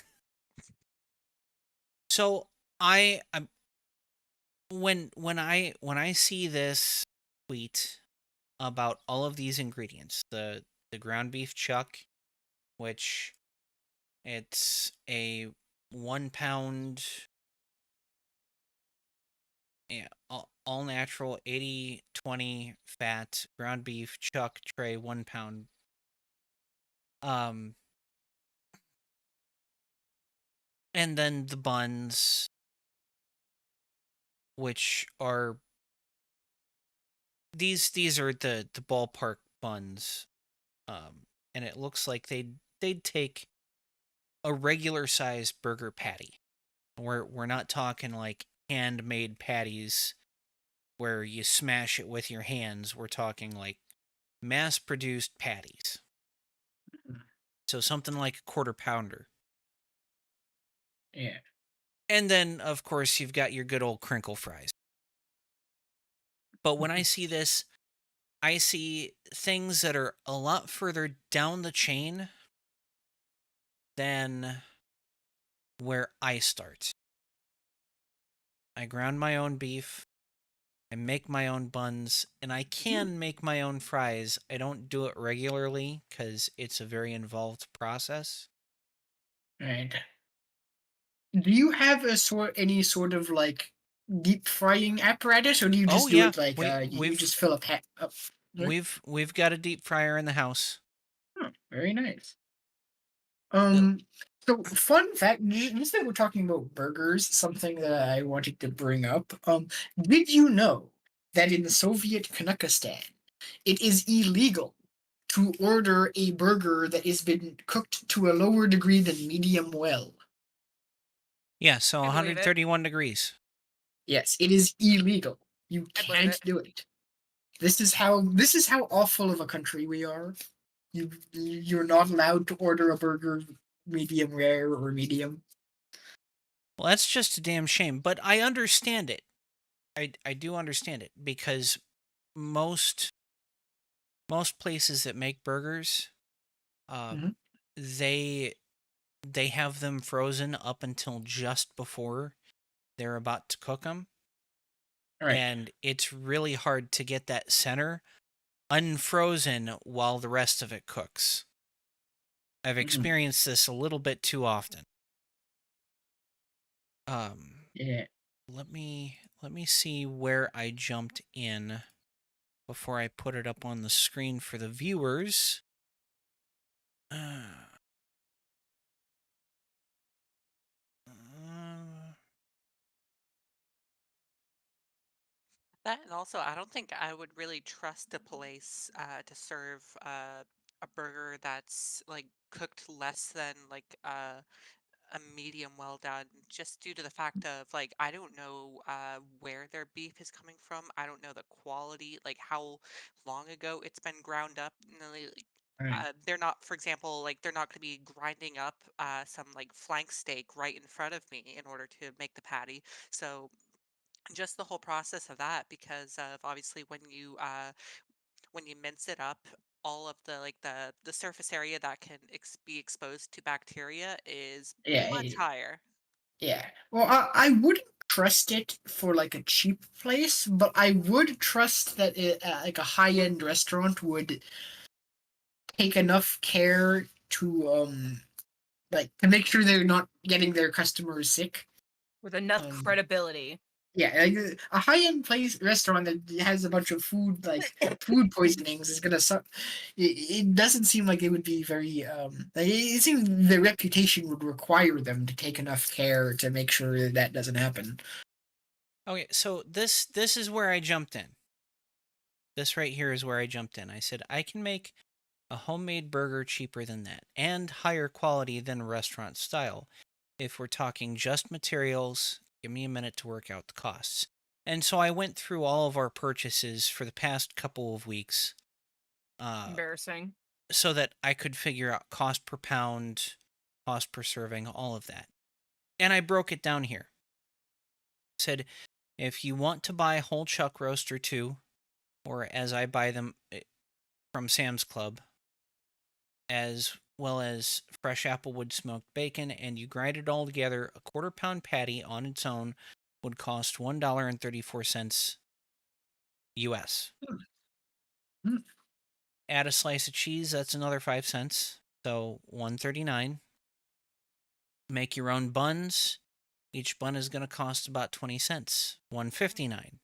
so I when I see this tweet about all of these ingredients, the ground beef chuck, which it's a 1 pound, yeah, all natural 80/20 fat ground beef chuck tray, 1 pound. Um, and then the buns, which are these are the ballpark buns. And it looks like they'd take a regular sized burger patty. We're not talking like handmade patties where you smash it with your hands. We're talking like mass produced patties. So something like a quarter pounder. yeah. And then, of course, you've got your good old crinkle fries. But when I see this, I see things that are a lot further down the chain than where I start. I ground my own beef. I make my own buns, and I can make my own fries. I don't do it regularly because it's a very involved process. Right. Do you have any sort of like deep frying apparatus, or do you Oh just do yeah, it like we you we've just fill a pat up? we've got a deep fryer in the house. Oh, very nice. Uh, Um, so fun fact, just that we're talking about burgers, something that I wanted to bring up. Did you know that in the Soviet Kazakhstan, it is illegal to order a burger that has been cooked to a lower degree than medium well? Yeah, so I believe it. 131 degrees. Yes, it is illegal. You I believe can't it. do it. This is how awful of a country we are. You're not allowed to order a burger medium rare or medium. Well, that's just a damn shame, but I understand it. I do understand it because most most places that make burgers, uh, Mhm. they they have them frozen up until just before they're about to cook them. All right. And it's really hard to get that center unfrozen while the rest of it cooks. I've experienced this a little bit too often. Yeah. Let me see where I jumped in before I put it up on the screen for the viewers. Uh, That and also, I don't think I would really trust a place to serve a burger that's like cooked less than like a medium well done, just due to the fact of like I don't know where their beef is coming from. I don't know the quality, like how long ago it's been ground up. All right. They're not, for example, like they're not going to be grinding up some like flank steak right in front of me in order to make the patty. So just the whole process of that, because of obviously when you mince it up, all of the like the surface area that can be exposed to bacteria is Yeah. much higher. Yeah. Well, I wouldn't trust it for like a cheap place, but I would trust that like a high-end restaurant would take enough care to like to make sure they're not getting their customers sick. With enough Um, credibility. yeah, like, a high-end place restaurant that has a bunch of food like food poisonings is gonna suck. It doesn't seem like it would be very like, it seems the reputation would require them to take enough care to make sure that doesn't happen. okay, so this is where I jumped in. This right here is where I jumped in. I said I can make a homemade burger cheaper than that and higher quality than restaurant style. If we're talking just materials, give me a minute to work out the costs. And so I went through all of our purchases for the past couple of weeks Embarrassing. so that I could figure out cost per pound, cost per serving, all of that. And I broke it down here. Said, if you want to buy whole chuck roast or two, or as I buy them from Sam's Club, as well as fresh applewood smoked bacon, and you grind it all together, a quarter-pound patty on its own would cost $1.34 US. Hmm. Add a slice of cheese, that's another 5 cents, so $1.39. Make your own buns. Each bun is going to cost about 20 cents, $1.59.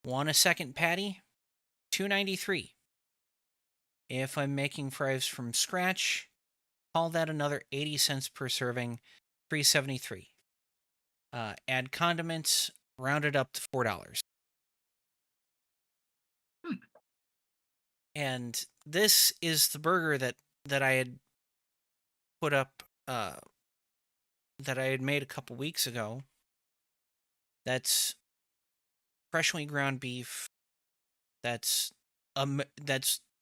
Want a second patty? $2.93. If I'm making fries from scratch, call that another 80 cents per serving, $3.73. Add condiments, round it up to $4. Hmm. And this is the burger that I had put up, that I had made a couple weeks ago. That's freshly ground beef. That's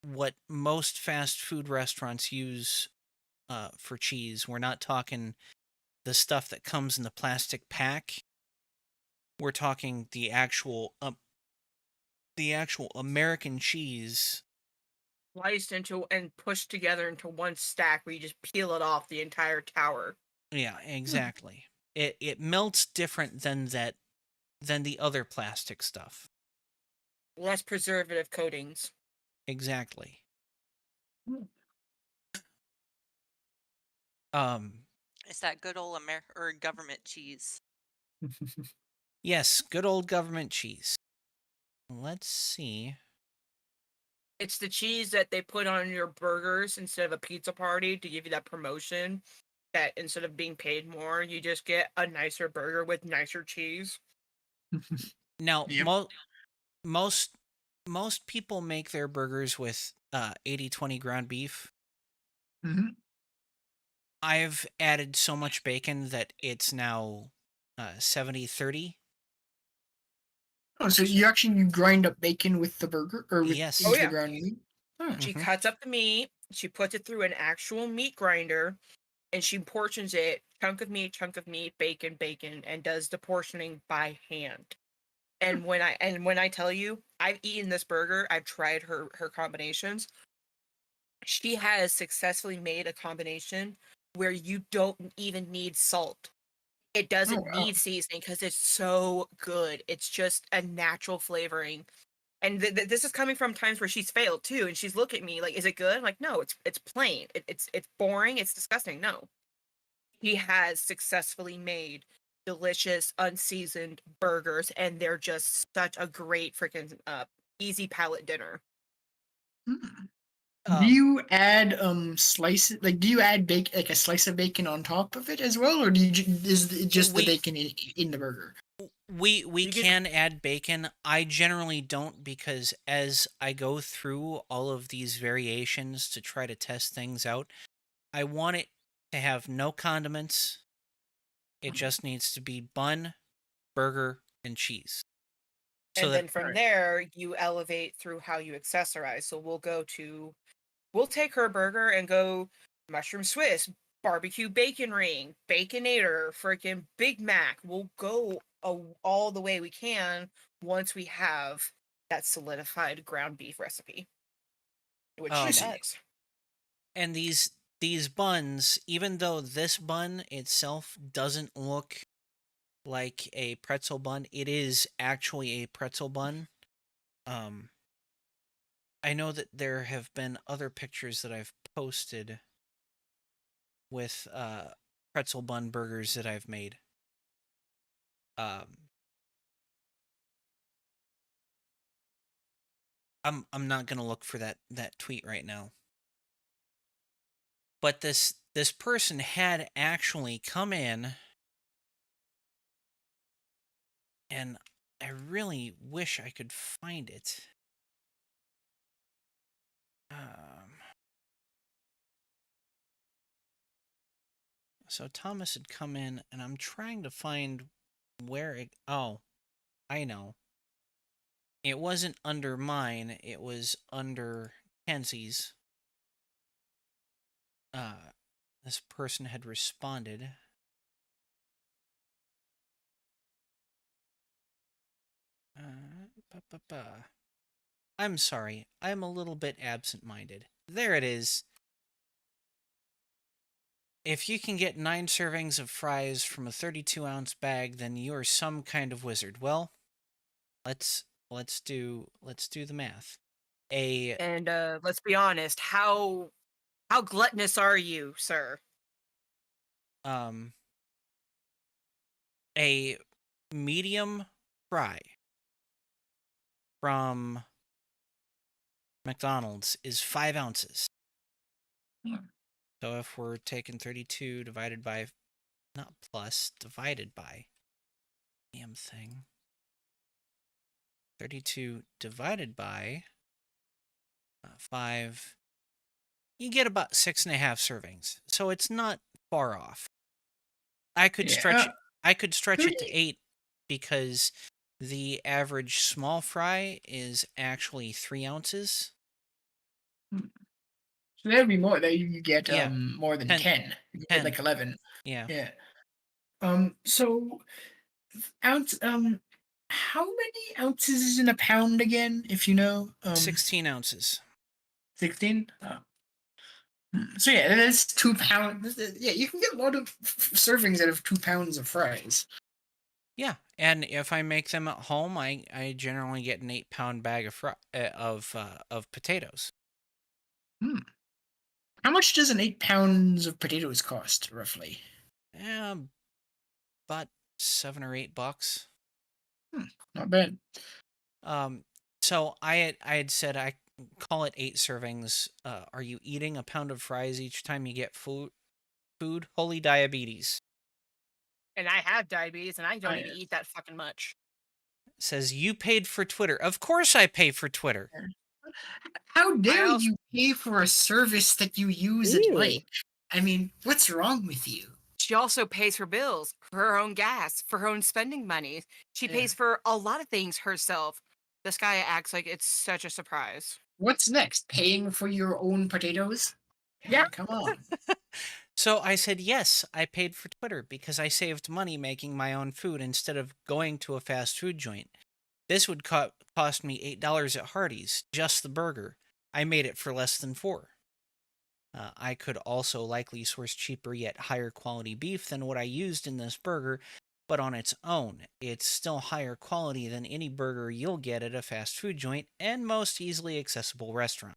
what most fast food restaurants use for cheese. We're not talking the stuff that comes in the plastic pack. We're talking the actual American cheese. Sliced into and pushed together into one stack where you just peel it off the entire tower. Yeah, exactly. It melts different than the other plastic stuff. Less preservative coatings. Exactly. Hmm. It's that good old or government cheese. Yes, good old government cheese. Let's see. It's the cheese that they put on your burgers instead of a pizza party to give you that promotion. That instead of being paid more, you just get a nicer burger with nicer cheese. Now, Yep. most most people make their burgers with 80/20 ground beef. Mhm. I've added so much bacon that it's now 70/30. Oh, so you grind up bacon with the burger or with Yes. Oh into the yeah. ground meat? Oh. She Hmm. cuts up the meat, she puts it through an actual meat grinder, and she portions it chunk of meat, bacon, bacon, and does the portioning by hand. And when I tell you, I've eaten this burger, I've tried her combinations. She has successfully made a combination where you don't even need salt. It Oh doesn't wow. need seasoning because it's so good. It's just a natural flavoring. And this is coming from times where she's failed too, and she's looked at me like, "Is it good?" I'm like, no, it's plain. It's boring. It's disgusting. No, he has successfully made delicious unseasoned burgers, and they're just such a great freaking easy palate dinner. Hmm. Do Um, you add slices like do you add like a slice of bacon on top of it as well, or do you is it just the we bacon in the burger? we You get can add bacon. I generally don't because as I go through all of these variations to try to test things out, I want it to have no condiments. It just needs to be bun, burger, and cheese. So and that then from Right. there you elevate through how you accessorize. So we'll take her burger and go mushroom Swiss, barbecue bacon ring, baconator, freaking Big Mac. We'll go all the way we can once we have that solidified ground beef recipe, which I she um see. does. and these buns, even though this bun itself doesn't look like a pretzel bun, it is actually a pretzel bun. Um I know that there have been other pictures that I've posted with pretzel bun burgers that I've made. Um I'm not going to look for that tweet right now. But this person had actually come in, and I really wish I could find it. Um so Thomas had come in, and I'm trying to find where it. Oh, I know. It wasn't under mine. It was under Kenzie's. Uh, this person had responded. Ba, ba, ba. I'm sorry. I'm a little bit absent-minded. There it is. If you can get 9 servings of fries from a 32-ounce bag, then you're some kind of wizard. Well, let's do the math. A And let's be honest, how gluttonous are you, sir? um a medium fry from McDonald's is 5 ounces. Yeah. So if we're taking 32 divided by, not plus, divided by, damn thing. 32 divided by 5, you get about 6.5 servings. So it's not far off. I could stretch Yeah. it. I could stretch it to 30. 8 because the average small fry is actually 3 ounces. So that'd be more. That you get Yeah, more than 10, 10. You get 10. like 11. Yeah, Yeah. So ounce how many ounces is in a pound again? If you know 16 ounces. 16. Oh. So yeah, that's 2 pounds. Yeah, you can get a lot of servings out of 2 pounds of fries. Yeah, and if I make them at home, I generally get an 8-pound bag of potatoes. Hmm. How much does an 8 pounds of potatoes cost, roughly? Um, about $7 or $8. Not bad. Um, so I had said I call it 8 servings. Are you eating a pound of fries each time you get food? Food, holy diabetes. And I have diabetes, and I don't I, even eat that fucking much. Says you paid for Twitter. Of course I pay for Twitter. how I dare also you pay for a service that you use and Ew. like? I mean, what's wrong with you? She also pays for bills, for her own gas, for her own spending money. She Yeah. pays for a lot of things herself. This guy acts like it's such a surprise. What's next? Paying for your own potatoes? I Yeah. mean, come on. So I said, yes, I paid for Twitter because I saved money making my own food instead of going to a fast food joint. This would cost me $8 at Hardee's, just the burger. I made it for less than 4. I could also likely source cheaper yet higher quality beef than what I used in this burger, but on its own, it's still higher quality than any burger you'll get at a fast food joint and most easily accessible restaurant.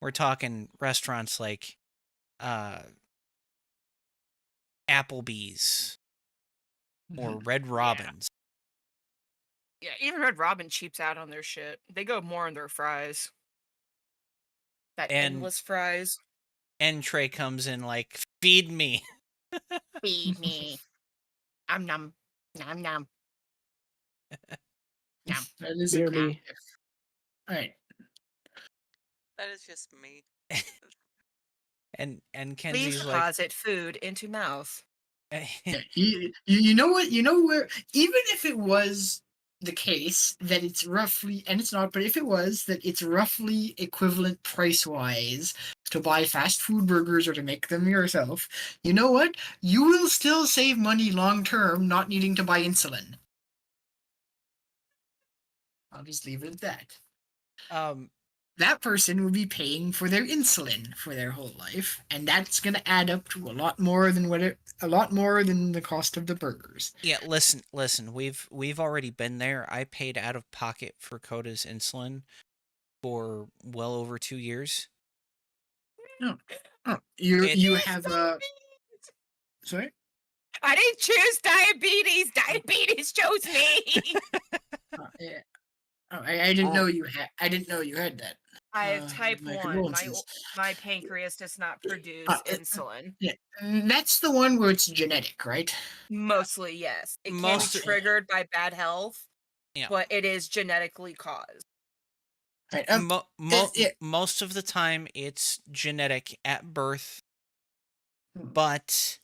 We're talking restaurants like uh, Applebee's or Mhm. Red Yeah. Robin's. Yeah, even Red Robin cheaps out on their shit. They go more on their fries. That And endless fries. entree comes in like, feed me. Feed me. Num. Nom nom. Nom. That is a Dear great me. gift. All right. That is just me. And Please Kenzie's like, deposit food into mouth. Yeah, you know what? You know where, even if it was the case that it's roughly, and it's not, but if it was that it's roughly equivalent price wise to buy fast food burgers or to make them yourself, you know what? You will still save money long term not needing to buy insulin. I'll just leave it at that. um, That person would be paying for their insulin for their whole life, and that's going to add up to a lot more than a lot more than the cost of the burgers. yeah, listen, we've already been there. I paid out of pocket for Coda's insulin for well over 2 years. No, oh, you It you It's have a diabetes. sorry. I didn't choose diabetes. Diabetes chose me. Yeah. Oh, I didn't oh, know you had. I didn't know you had that. I have type My 1. condolences. My pancreas does not Uh, produce uh, insulin. yeah, that's the one where it's genetic, right? Mostly, yes. It can be most triggered by bad health, yeah, but it is genetically caused. Right. Yeah. most of the time it's genetic at birth, Hmm, but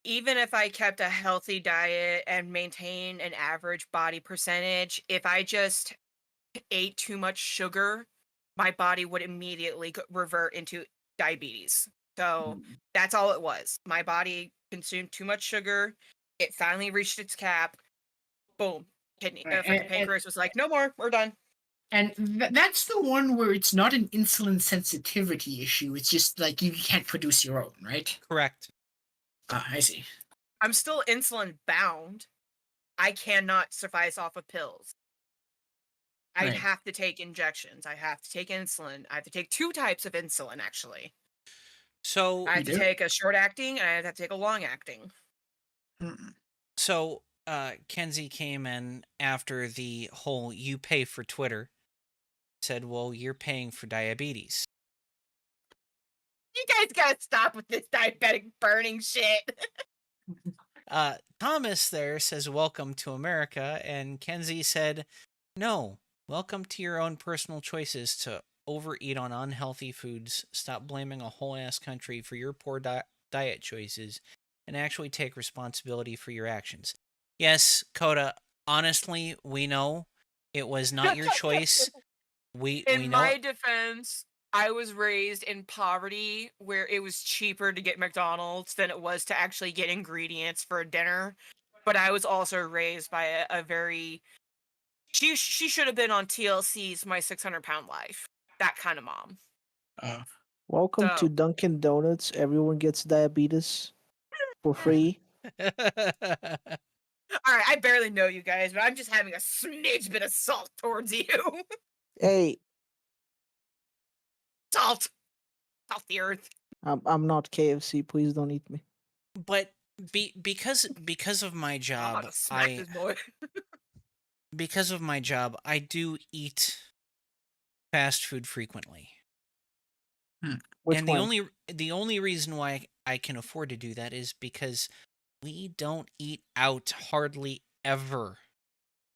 Even if I kept a healthy diet and maintain an average body percentage, if I just ate too much sugar, my body would immediately revert into diabetes. So hmm. that's all it was. My body consumed too much sugar. It finally reached its cap. Boom. Kidney, Right, fucking pancreas was like, no more. We're done. that's the one where it's not an insulin sensitivity issue. It's just like you can't produce your own, right? correct. Ah, I see. I'm still insulin bound. I cannot suffice off of pills. I'd Right. have to take injections. I have to take insulin. I have to take 2 types of insulin, actually. So I You have to do? take a short acting and I have to take a long acting. Mm-mm. so Kenzie came in after the whole "you pay for Twitter" said, "Well, you're paying for diabetes." You guys gotta stop with this diabetic burning shit. Thomas there says, "Welcome to America," and Kenzie said, "No, welcome to your own personal choices to overeat on unhealthy foods. Stop blaming a whole ass country for your poor diet choices, and actually take responsibility for your actions." Yes, Coda. Honestly, we know it was not your choice. We In know. my defense, I was raised in poverty where it was cheaper to get McDonald's than it was to actually get ingredients for dinner. But I was also raised by a very she should have been on TLC's My 600-Pound Life. That kind of mom. Uh, Welcome to So Dunkin' Donuts. Everyone gets diabetes for free. all right, I barely know you guys, but I'm just having a smidge bit of salt towards you. Hey, Salt. Salt the earth. I'm not KFC. Please don't eat me. but because of my I'm about job, to smack this boy. I do eat fast food frequently. hmm. Which And one? the only reason why I can afford to do that is because we don't eat out hardly ever.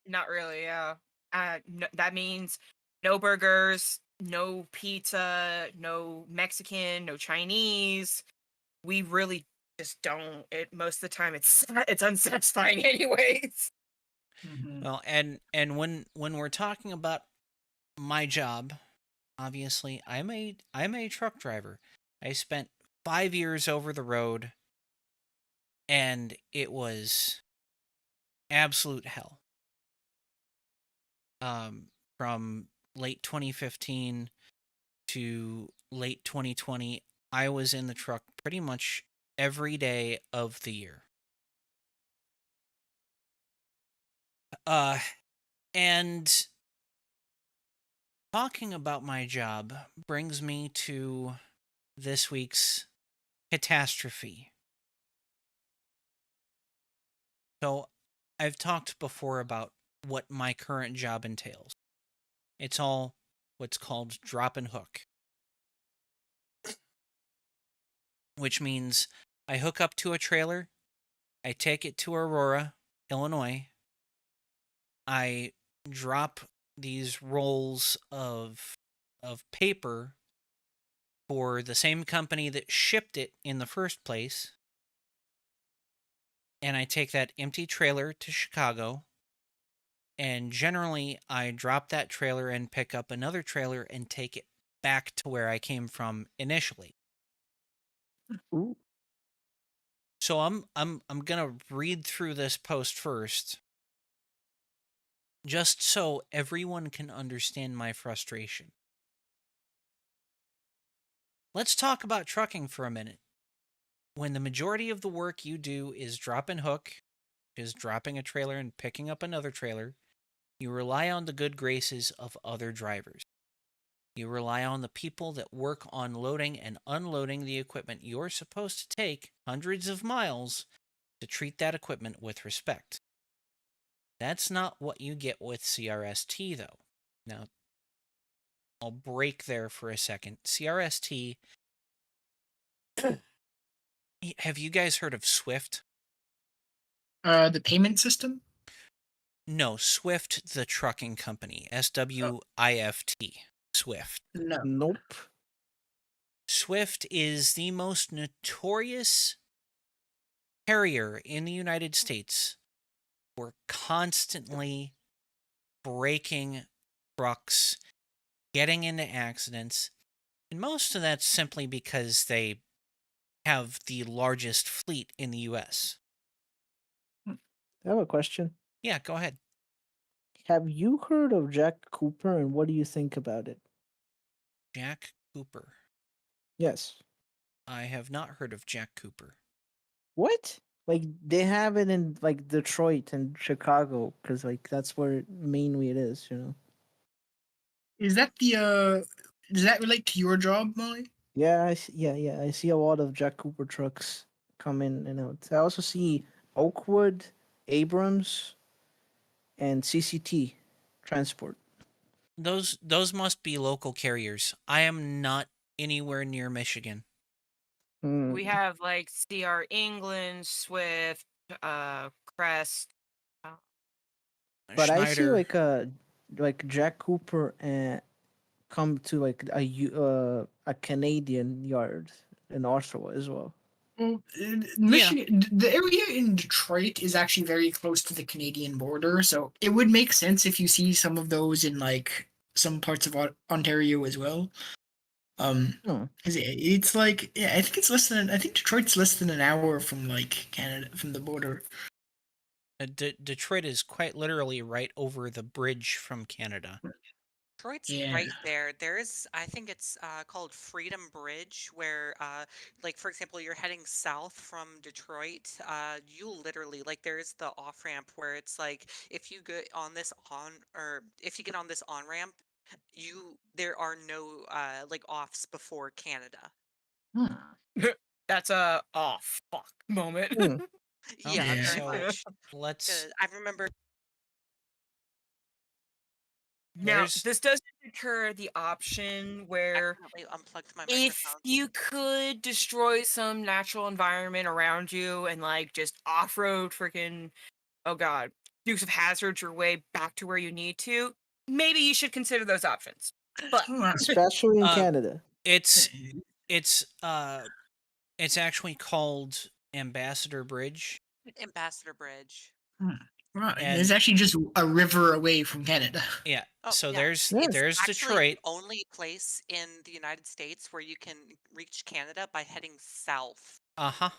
Not really, yeah. That means no burgers, no pizza, no Mexican, no Chinese. We really just don't. It most of the time it's unsatisfying anyways. Mhm. Well, and when we're talking about my job, obviously I'm a truck driver. I spent 5 years over the road and it was absolute hell. From late 2015 to late 2020, I was in the truck pretty much every day of the year. And talking about my job brings me to this week's catastrophe. So, I've talked before about what my current job entails. It's all what's called drop and hook, which means I hook up to a trailer, I take it to Aurora, Illinois, I drop these rolls of paper for the same company that shipped it in the first place, and I take that empty trailer to Chicago, and generally I drop that trailer and pick up another trailer and take it back to where I came from initially. Ooh. So I'm gonna read through this post first, just so everyone can understand my frustration. Let's talk about trucking for a minute. When the majority of the work you do is drop and hook, which is dropping a trailer and picking up another trailer, you rely on the good graces of other drivers. You rely on the people that work on loading and unloading the equipment you're supposed to take hundreds of miles to treat that equipment with respect. That's not what you get with CRST, though. Now, I'll break there for a second. CRST, have you guys heard of Swift? The payment system? No, Swift, the trucking company. SWIFT. Swift. No. Nope. Swift is the most notorious carrier in the United States for constantly breaking trucks, getting into accidents, and most of that's simply because they have the largest fleet in the US. I have a question. Yeah, go ahead. Have you heard of Jack Cooper, and what do you think about it? Jack Cooper. Yes. I have not heard of Jack Cooper. What? Like they have it in like Detroit and Chicago, because like that's where mainly it is. Is that does that relate to your job, Molly? Yeah, yeah. I see a lot of Jack Cooper trucks come in and out. I also see Oakwood, Abrams, and CCT Transport. Those must be local carriers. I am not anywhere near Michigan. We Hmm. have like CR England, Swift, Crest. uh, But I see Schneider. like Jack Cooper come to like a Canadian yard in Ottawa as well. Well, Yeah. Michigan, the area in Detroit is actually very close to the Canadian border, so it would make sense if you see some of those in like some parts of Ontario as well. Hmm. 'Cause it's like yeah, I think it's less than I think Detroit's less than an hour from like Canada from the border. Detroit is quite literally right over the bridge from Canada. Detroit's Yeah. right there. There's, I think it's called Freedom Bridge, where, like, for example, you're heading south from Detroit. You literally, like, there's the off ramp where it's like, if you get on this or if you get on this on ramp, there are no, like, offs before Canada. Hmm. That's a oh fuck moment. Hmm. Yeah, Okay, Yeah. very so much. let's. 'Cause I remember Now, There's this doesn't deter the option I where accidentally unplugged my if microphone. you could destroy some natural environment around you and like just off-road freaking oh god, Dukes of Hazard your way back to where you need to, maybe you should consider those options. But Especially in uh, Canada. it's it's uh it's actually called Ambassador Bridge, Ambassador Bridge. Right. It's and actually just a river away from Canada. yeah. Oh, So yeah. there's Yeah. It's there's actually the Detroit. only place in the United States where you can reach Canada by heading south. Uh-huh.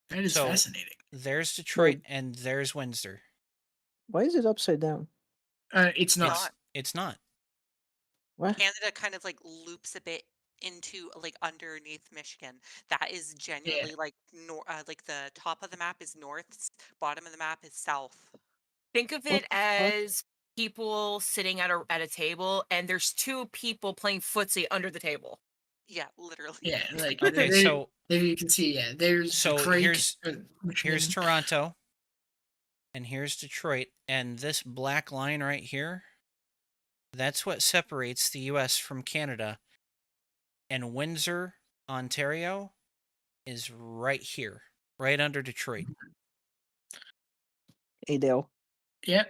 That is So fascinating. there's Detroit Wait, and there's Windsor. why is it upside down? It's not. Not. It's not. What? Canada kind of like loops a bit into like underneath Michigan. That is Yeah. genuinely like the top of the map is north, bottom of the map is south. Think of What it the fuck? as people sitting at a table, and there's two people playing footsie under the table. Yeah, literally. Yeah, like Okay, so there you can see. Yeah, there's so Detroit, here's Michigan. Toronto, and here's Detroit, and this black line right here, that's what separates the U.S. from Canada. And Windsor, Ontario, is right here, right under Detroit. Hey, Dale. Yeah,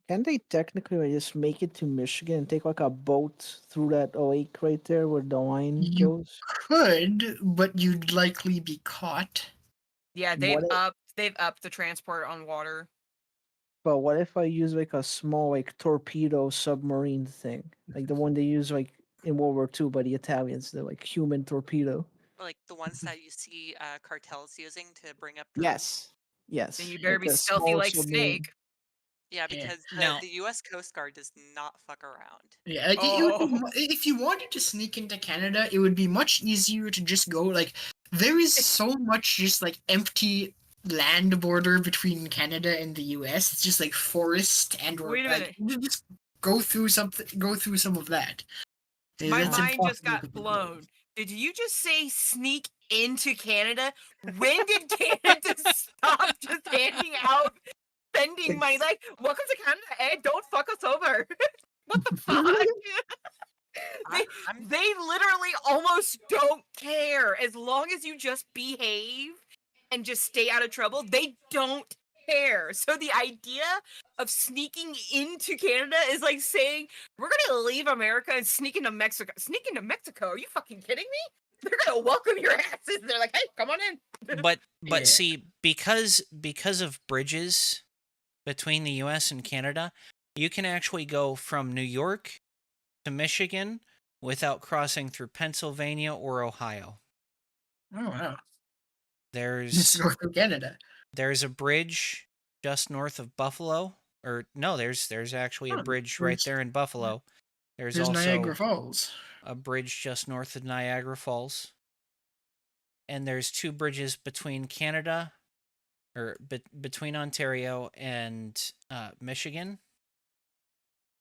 Can they technically just make it to Michigan and take like a boat through that lake right there where the line you goes? could, but you'd likely be caught. Yeah, What if, they've upped the transport on water. but what if I use like a small like torpedo submarine thing, like the one they use like in World War II by the Italians, the like human torpedo? Like the ones that you see cartels using to bring up drugs. Yes. Then Yes. you better Like be a stealthy small like submarine. Snake. Yeah, Yeah. because Now, the U.S. Coast Guard does not fuck around. Yeah, it would be Oh, if you wanted to sneak into Canada, it would be much easier to just go like there is so much just like empty land border between Canada and the US. It's just like forest and or wait a like minute. you just go through some of that. My That's mind just impossible got to control. blown. Did you just say sneak into Canada? When did Canada stop just handing out spending money? Like, welcome to Canada, eh? Don't fuck us over. What the fuck? I, I'm They literally almost don't care. As long as you just behave and just stay out of trouble, they don't care. So the idea of sneaking into Canada is like saying we're gonna leave America and sneak into Mexico. Sneak into Mexico? Are you fucking kidding me? They're gonna welcome your asses. They're like, hey, come on in. but Yeah. see, because of bridges between the U.S. and Canada, you can actually go from New York to Michigan without crossing through Pennsylvania or Ohio. Oh wow. It's There's North of Canada. there's a bridge just north of Buffalo, or no, there's actually a Oh, bridge right there's there in Buffalo. There's there's Niagara also Falls. a bridge just north of Niagara Falls, and there's two bridges between Canada or between Ontario and Michigan.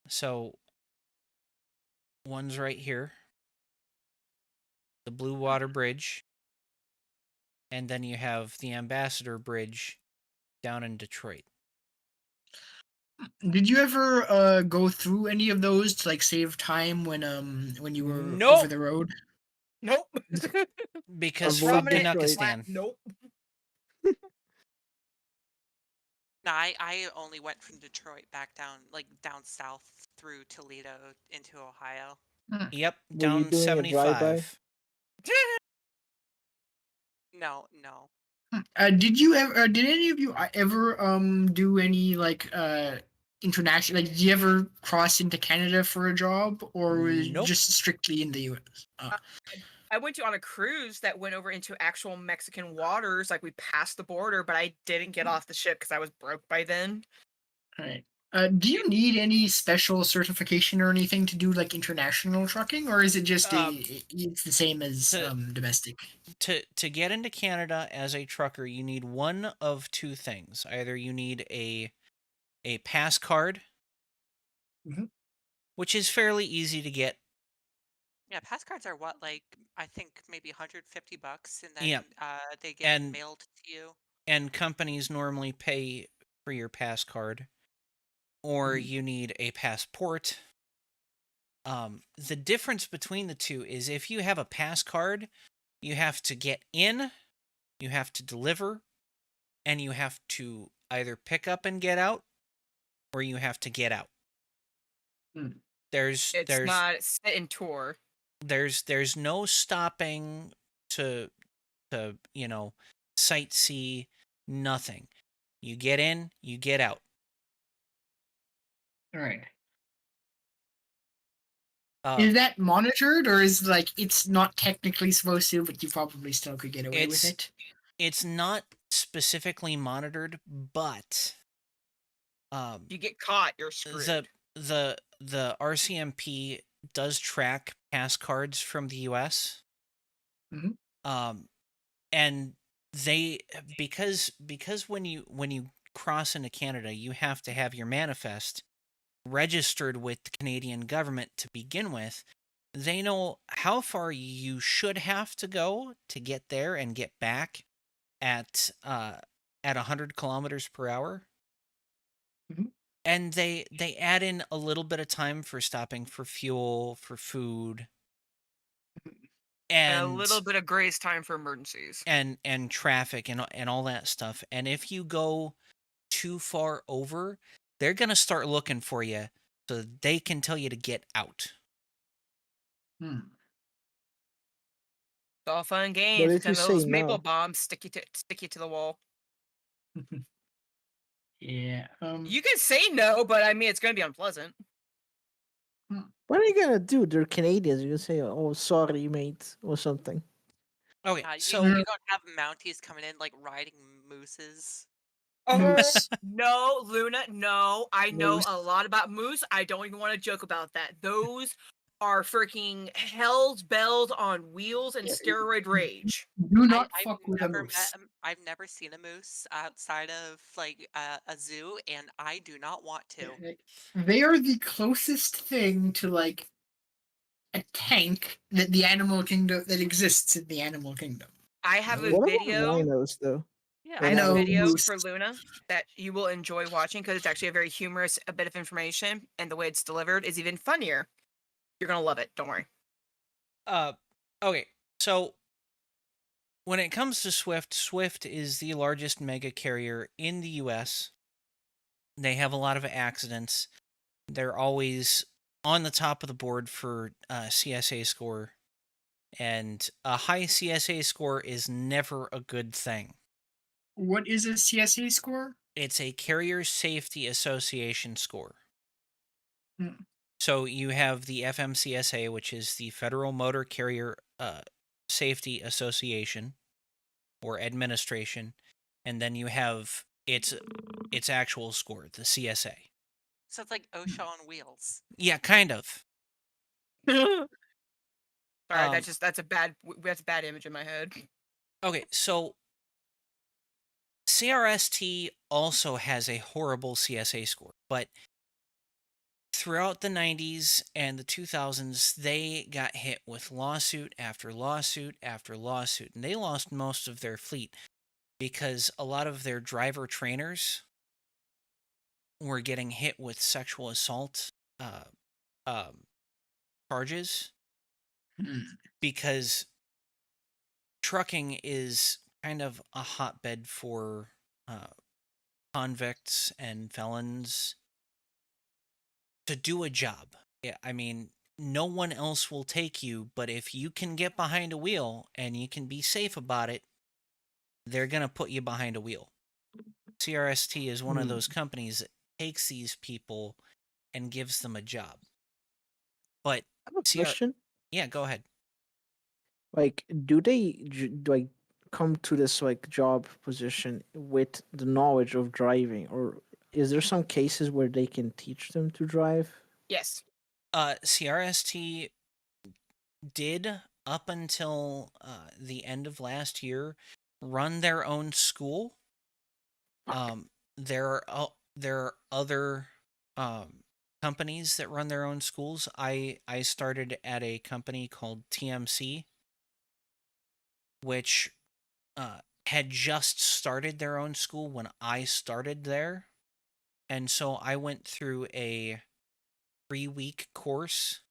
So one's right here, the Blue Water Bridge, and then you have the Ambassador Bridge down in Detroit. Did you ever go through any of those to like save time when you were over Nope, the road? Nope. because Avoid fuck Prominent Detroit. flat. Kanakistan. Nope. No, I only went from Detroit back down, like down south through Toledo into Ohio. Hmm. Yep, Were you down doing a drive-by? 75. No, no. Did you ever? Did any of you ever do any like international? Like, did you ever cross into Canada for a job, or was it Nope. just strictly in the U.S.? I went on a cruise that went over into actual Mexican waters. Like we passed the border, but I didn't get off the ship because I was broke by then. All right. Do you need any special certification or anything to do like international trucking, or is it just it's the same as to domestic? to get into Canada as a trucker, you need one of two things. Either you need a pass card, Mhm. which is fairly easy to get. Yeah, pass cards are what, like I think maybe $150, and then Yep. they get And mailed to you. and companies normally pay for your pass card, or Mhm. you need a passport. The difference between the two is if you have a pass card, you have to get in, you have to deliver, and you have to either pick up and get out, or you have to get out. Mm. There's It's there's not sit and tour. there's no stopping to sightsee, nothing. You get in, you get out. All right. Uh, Is that monitored, or is like it's not technically supposed to, but you probably still could get away with it's it? it's not specifically monitored, but If you get caught, you're the screwed. the RCMP does track pass cards from the U.S. Mhm. And they because when you cross into Canada, you have to have your manifest registered with the Canadian government to begin with. They know how far you should have to go to get there and get back at 100 kilometers per hour. Mhm. And they add in a little bit of time for stopping for fuel, for food, And a and little bit of grace time for emergencies. and traffic and all that stuff. And if you go too far over, they're gonna start looking for you so they can tell you to get out. Hmm. It's all fun and But games if you until say those maple no, bombs stick you to the wall. Yeah. You can say no, but I mean it's gonna be unpleasant. what are you gonna do? They're Canadians. You can say, "Oh, sorry, mate," or something. Okay, Yeah, you so you don't have Mounties coming in like riding mooses. Oh Moose. no, Luna, no. I know a Moose. lot about moose. I don't even want to joke about that. Those are freaking hell's bells on wheels and Yeah, steroid rage. Do I not I've fuck with a never met moose. I've never seen a moose outside of like a zoo, and I do not want to. They are the closest thing to like a tank that the animal kingdom that exists in the animal kingdom. I have a What about video. rhinos, though? Yeah, I Or I have a know. No video moose. for Luna that you will enjoy watching because it's actually a very humorous a bit of information, and the way it's delivered is even funnier. You're gonna love it. Don't worry. uh okay, so when it comes to Swift, Swift is the largest mega carrier in the US. They have a lot of accidents. They're always on the top of the board for CSA score, and a high CSA score is never a good thing. What is a CSA score? It's a Carrier Safety Association score. Hmm. So you have the FMCSA, which is the Federal Motor Carrier Safety Association or Administration, and then you have its actual score, the CSA. So it's like OSHA on wheels. Yeah, kind of. Sorry, Um, that's a bad image in my head. okay, so CRST also has a horrible CSA score, but throughout the 90s and the 2000s, they got hit with lawsuit after lawsuit after lawsuit, and they lost most of their fleet because a lot of their driver trainers were getting hit with sexual assault uh, um, charges Hmm. because trucking is kind of a hotbed for uh, convicts and felons to do a job. Yeah, I mean, no one else will take you, but if you can get behind a wheel and you can be safe about it, they're going to put you behind a wheel. CRST is one of Hmm. those companies that takes these people and gives them a job. But I have a CR question. yeah, go ahead. Like, like come to this like job position with the knowledge of driving, or is there some cases where they can teach them to drive? Yes. CRST did up until the end of last year run their own school. Um, there are other companies that run their own schools. I started at a company called TMC, which had just started their own school when I started there, and so I went through a 3-week course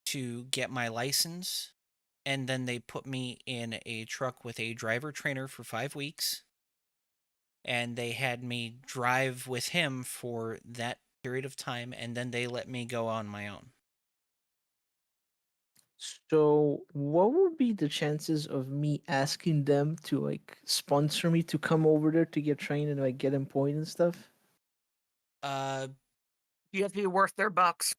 to get my license, and then they put me in a truck with a driver trainer for 5 weeks, and they had me drive with him for that period of time, and then they let me go on my own. So, what would be the chances of me asking them to like sponsor me to come over there to get trained and like get employed and stuff? Uh, You have to be worth their bucks.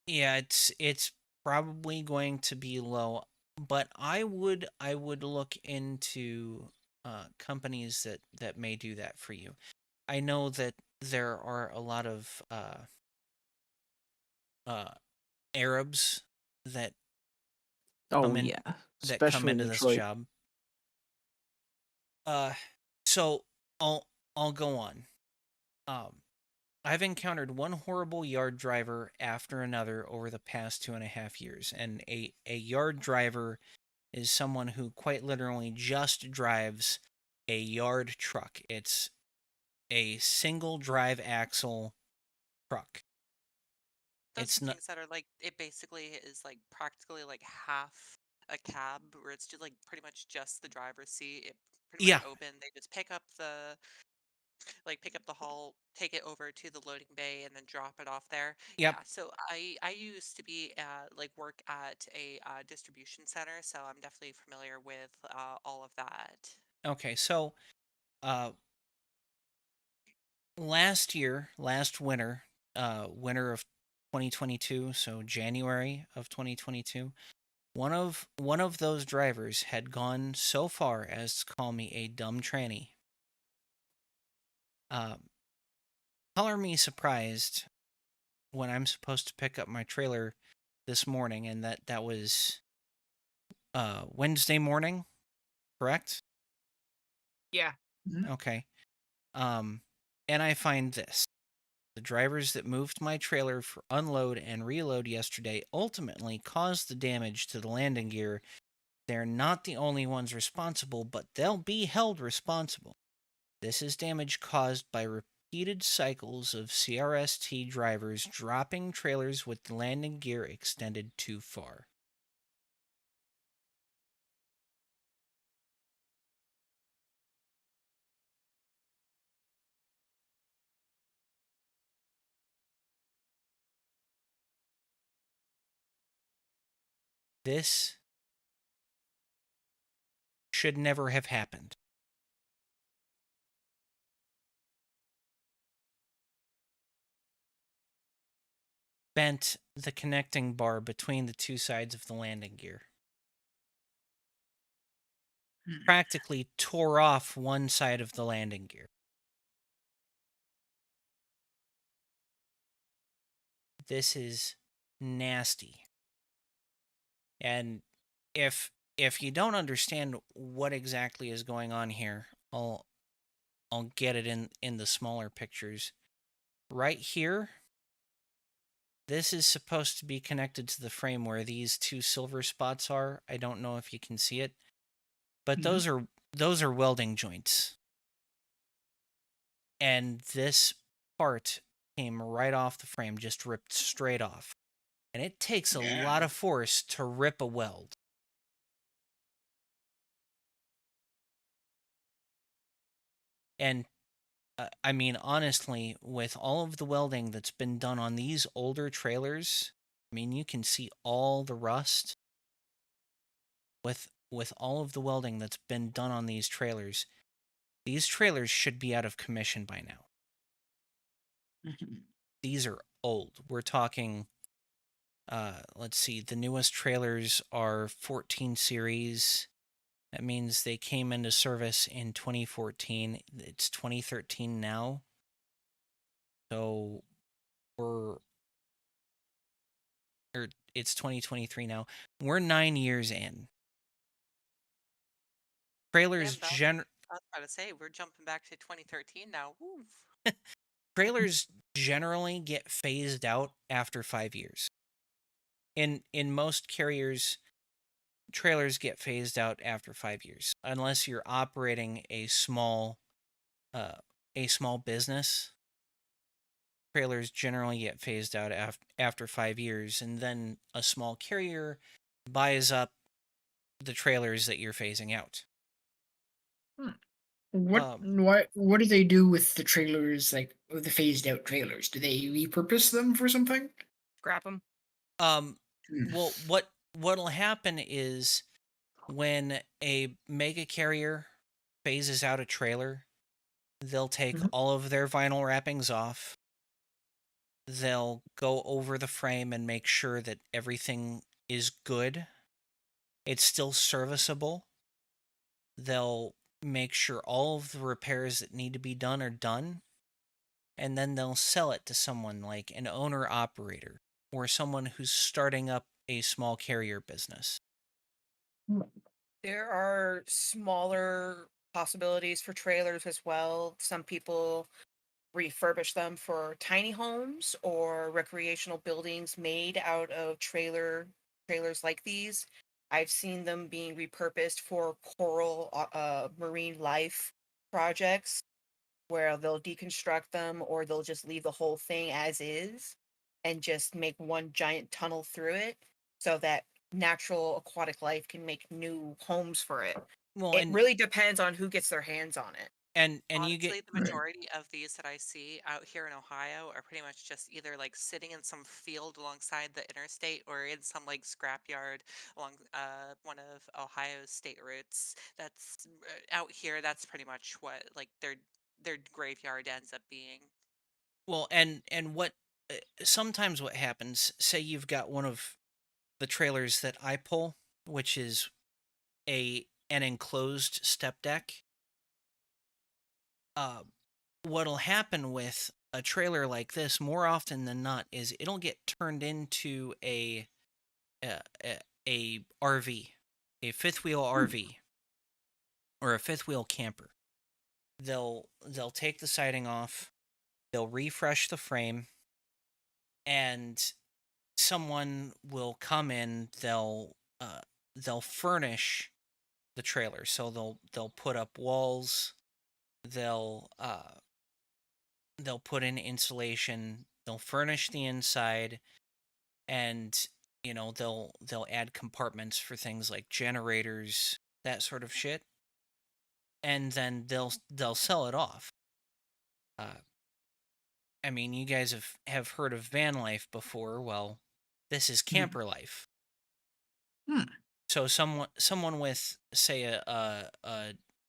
yeah, it's probably going to be low, but I would look into companies that may do that for you. I know that there are a lot of Arabs that Oh come in yeah, that come especially in into this Detroit. job. Uh, so I'll go on. Um, I've encountered one horrible yard driver after another over the past 2.5 years, and a yard driver is someone who quite literally just drives a yard truck. It's a single drive axle truck. Those It's are not. things that are like it basically is like practically like half a cab where it's just like pretty much just the driver's seat. It pretty much Yeah. open. They just pick up the haul, take it over to the loading bay, and then drop it off there. Yep. Yeah. So I used to be like work at a distribution center, so I'm definitely familiar with all of that. Okay. So, uh, last winter, winter of 2022, so January of 2022, one of those drivers had gone so far as to call me a dumb tranny. Um, Color me surprised when I'm supposed to pick up my trailer this morning, and that was Wednesday morning, correct? Yeah. Mhm. Okay. Um, and I find this. The drivers that moved my trailer for unload and reload yesterday ultimately caused the damage to the landing gear. They're not the only ones responsible, but they'll be held responsible. This is damage caused by repeated cycles of CRST drivers dropping trailers with the landing gear extended too far. This should never have happened. Bent the connecting bar between the two sides of the landing gear. Practically tore off one side of the landing gear. This is nasty. And if you don't understand what exactly is going on here, I'll get it in the smaller pictures. Right here, this is supposed to be connected to the frame where these two silver spots are. I don't know if you can see it, but Mhm. those are welding joints. And this part came right off the frame, just ripped straight off. And it takes a lot Yeah. of force to rip a weld. And I mean, honestly, with all of the welding that's been done on these older trailers, I mean, you can see all the rust. With all of the welding that's been done on these trailers should be out of commission by now. Mhm. These are old. We're talking, let's see, the newest trailers are 14 series. That means they came into service in 2014. It's 2013 now. So we're, or it's 2023 now. We're 9 years in. Damn, Trailers that was, gen I was about to say we're jumping back to 2013 now. Woo. trailers generally get phased out after 5 years. In most carriers, trailers get phased out after 5 years, unless you're operating uh, a small business. Trailers generally get phased out after 5 years, and then a small carrier buys up the trailers that you're phasing out. Hmm. What Um, what do they do with the trailers, like with the phased out trailers? Do they repurpose them for something? Scrap them. um, Hmm. well, what'll happen is when a mega carrier phases out a trailer, they'll take Mhm. all of their vinyl wrappings off. They'll go over the frame and make sure that everything is good. It's still serviceable. They'll make sure all of the repairs that need to be done are done. And then they'll sell it to someone like an owner operator. or someone who's starting up a small carrier business? There are smaller possibilities for trailers as well. Some people refurbish them for tiny homes or recreational buildings made out of trailers like these. I've seen them being repurposed for coral marine life projects where they'll deconstruct them or they'll just leave the whole thing as is and just make one giant tunnel through it so that natural aquatic life can make new homes for it. Well, It really depends on who gets their hands on it. and you get Honestly, the majority of these that I see out here in Ohio are pretty much just either like sitting in some field alongside the interstate or in some like scrapyard along one of Ohio's state routes. That's out here. That's pretty much what like their graveyard ends up being. well, and what sometimes what happens, say you've got one of the trailers that I pull, which is an enclosed step deck. Uh, what'll happen with a trailer like this more often than not is it'll get turned into a, a RV, a fifth wheel RV, or a fifth wheel camper. They'll take the siding off, they'll refresh the frame, and someone will come in. They'll furnish the trailer, so they'll put up walls. They'll they'll put in insulation. They'll furnish the inside, and they'll add compartments for things like generators, that sort of shit, and then they'll sell it off. Uh, I mean, you guys have heard of van life before. Well, this is Hmm. camper life. Hmm. So someone with, say, a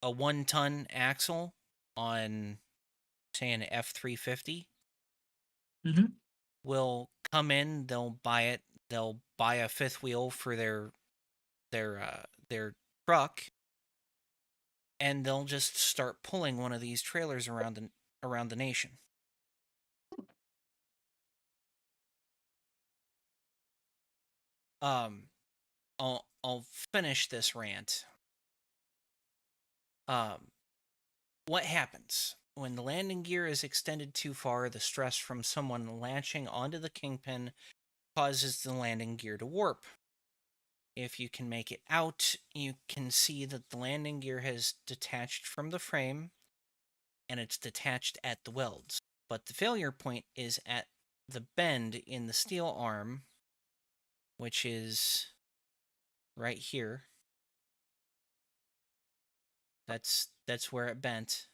1 ton axle on, say, an F-350 Mhm. will come in. They'll buy it. They'll buy a fifth wheel for their truck, and they'll just start pulling one of these trailers around the nation. Um, I'll finish this rant. Um, what happens when the landing gear is extended too far? The stress from someone latching onto the kingpin causes the landing gear to warp. If you can make it out, you can see that the landing gear has detached from the frame and it's detached at the welds. But the failure point is at the bend in the steel arm, which is right here. That's where it bent.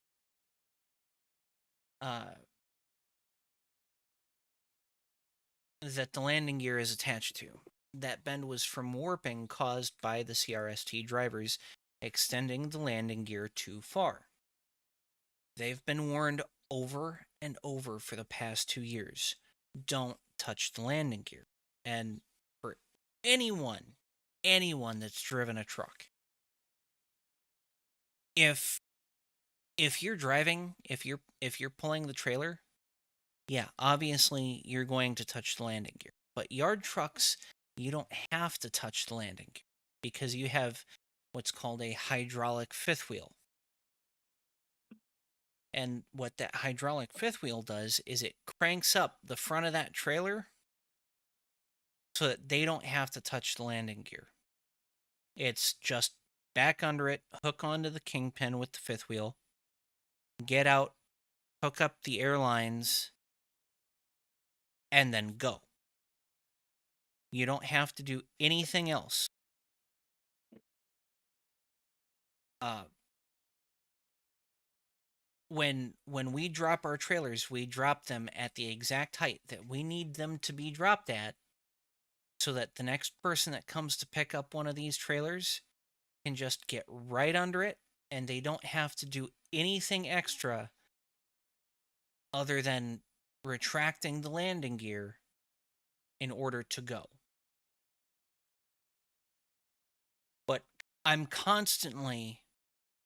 That the landing gear is attached to. That bend was from warping caused by the CRST drivers extending the landing gear too far. They've been warned over and over for the past 2 years. Don't touch the landing gear. And for anyone that's driven a truck, if you're driving, if you're pulling the trailer, yeah, obviously you're going to touch the landing gear. But yard trucks, you don't have to touch the landing gear because you have what's called a hydraulic fifth wheel. And what that hydraulic fifth wheel does is it cranks up the front of that trailer so that they don't have to touch the landing gear. It's just back under it, hook onto the kingpin with the fifth wheel, get out, hook up the airlines, and then go. You don't have to do anything else. Uh, when we drop our trailers, we drop them at the exact height that we need them to be dropped at so that the next person that comes to pick up one of these trailers can just get right under it and they don't have to do anything extra other than retracting the landing gear in order to go. But I'm constantly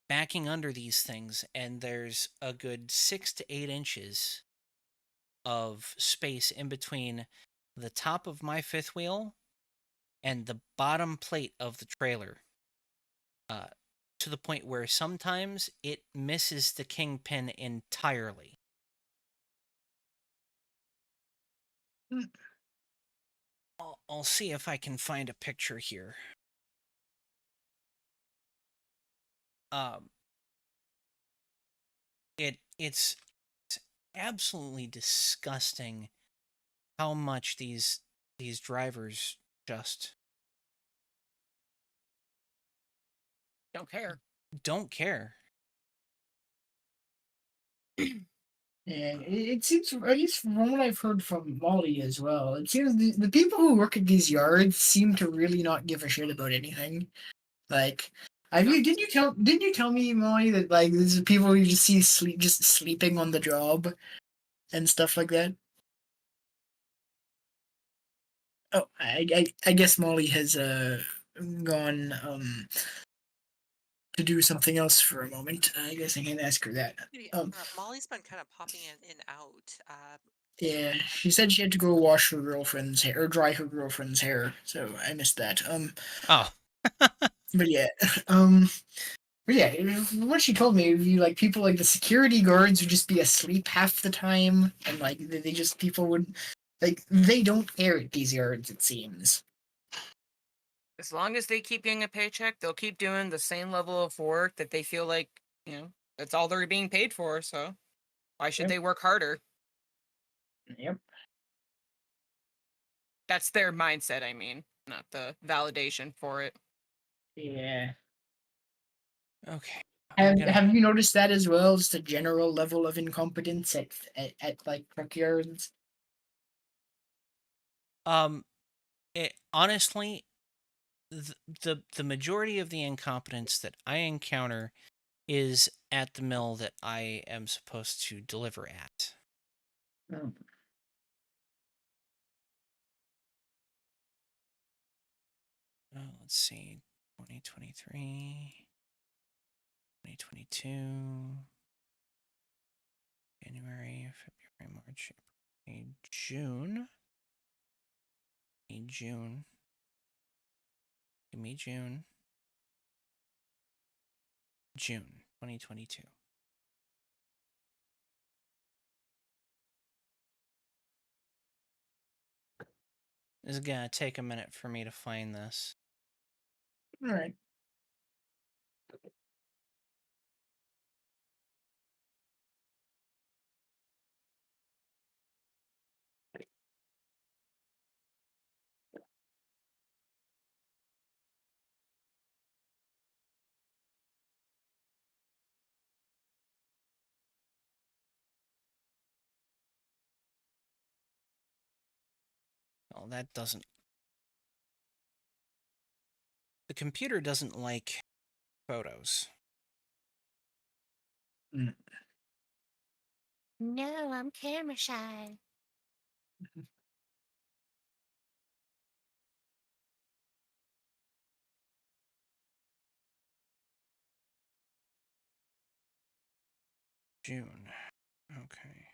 backing under these things, and there's a good 6 to 8 inches of space in between the top of my fifth wheel and the bottom plate of the trailer, to the point where sometimes it misses the kingpin entirely. I'll see if I can find a picture here. Um, it's absolutely disgusting how much these drivers just Don't care. don't care. And it seems, at least from what I've heard from Molly as well, it seems the people who work at these yards seem to really not give a shit about anything. Like, didn't you tell me, Molly, that like there's people you just see just sleeping on the job and stuff like that? Oh, I guess Molly has gone to do something else for a moment. I guess I can ask her that. Molly's been kind of popping in and out. Yeah, she said she had to go wash her girlfriend's hair or dry her girlfriend's hair, so I missed that. Oh. But yeah, but yeah, what she told me, you like people like the security guards would just be asleep half the time, and like they just people would like they don't care at these yards. It seems. As long as they keep getting a paycheck, they'll keep doing the same level of work that they feel like, that's all they're being paid for. So why should Yep. they work harder? Yep. That's their mindset, I mean, not the validation for it. Yeah. Okay. Have you noticed that as well? Just a general level of incompetence at like truck yards. Honestly, the majority of the incompetence that I encounter is at the mill that I am supposed to deliver at. Oh. Let's see, 2023, 2022, January, February, March, April, May, June. June. Give me June. June 2022. This is gonna take a minute for me to find this. All right. Oh, that doesn't. The computer doesn't like photos. Mm. No, I'm camera shy. June. Okay.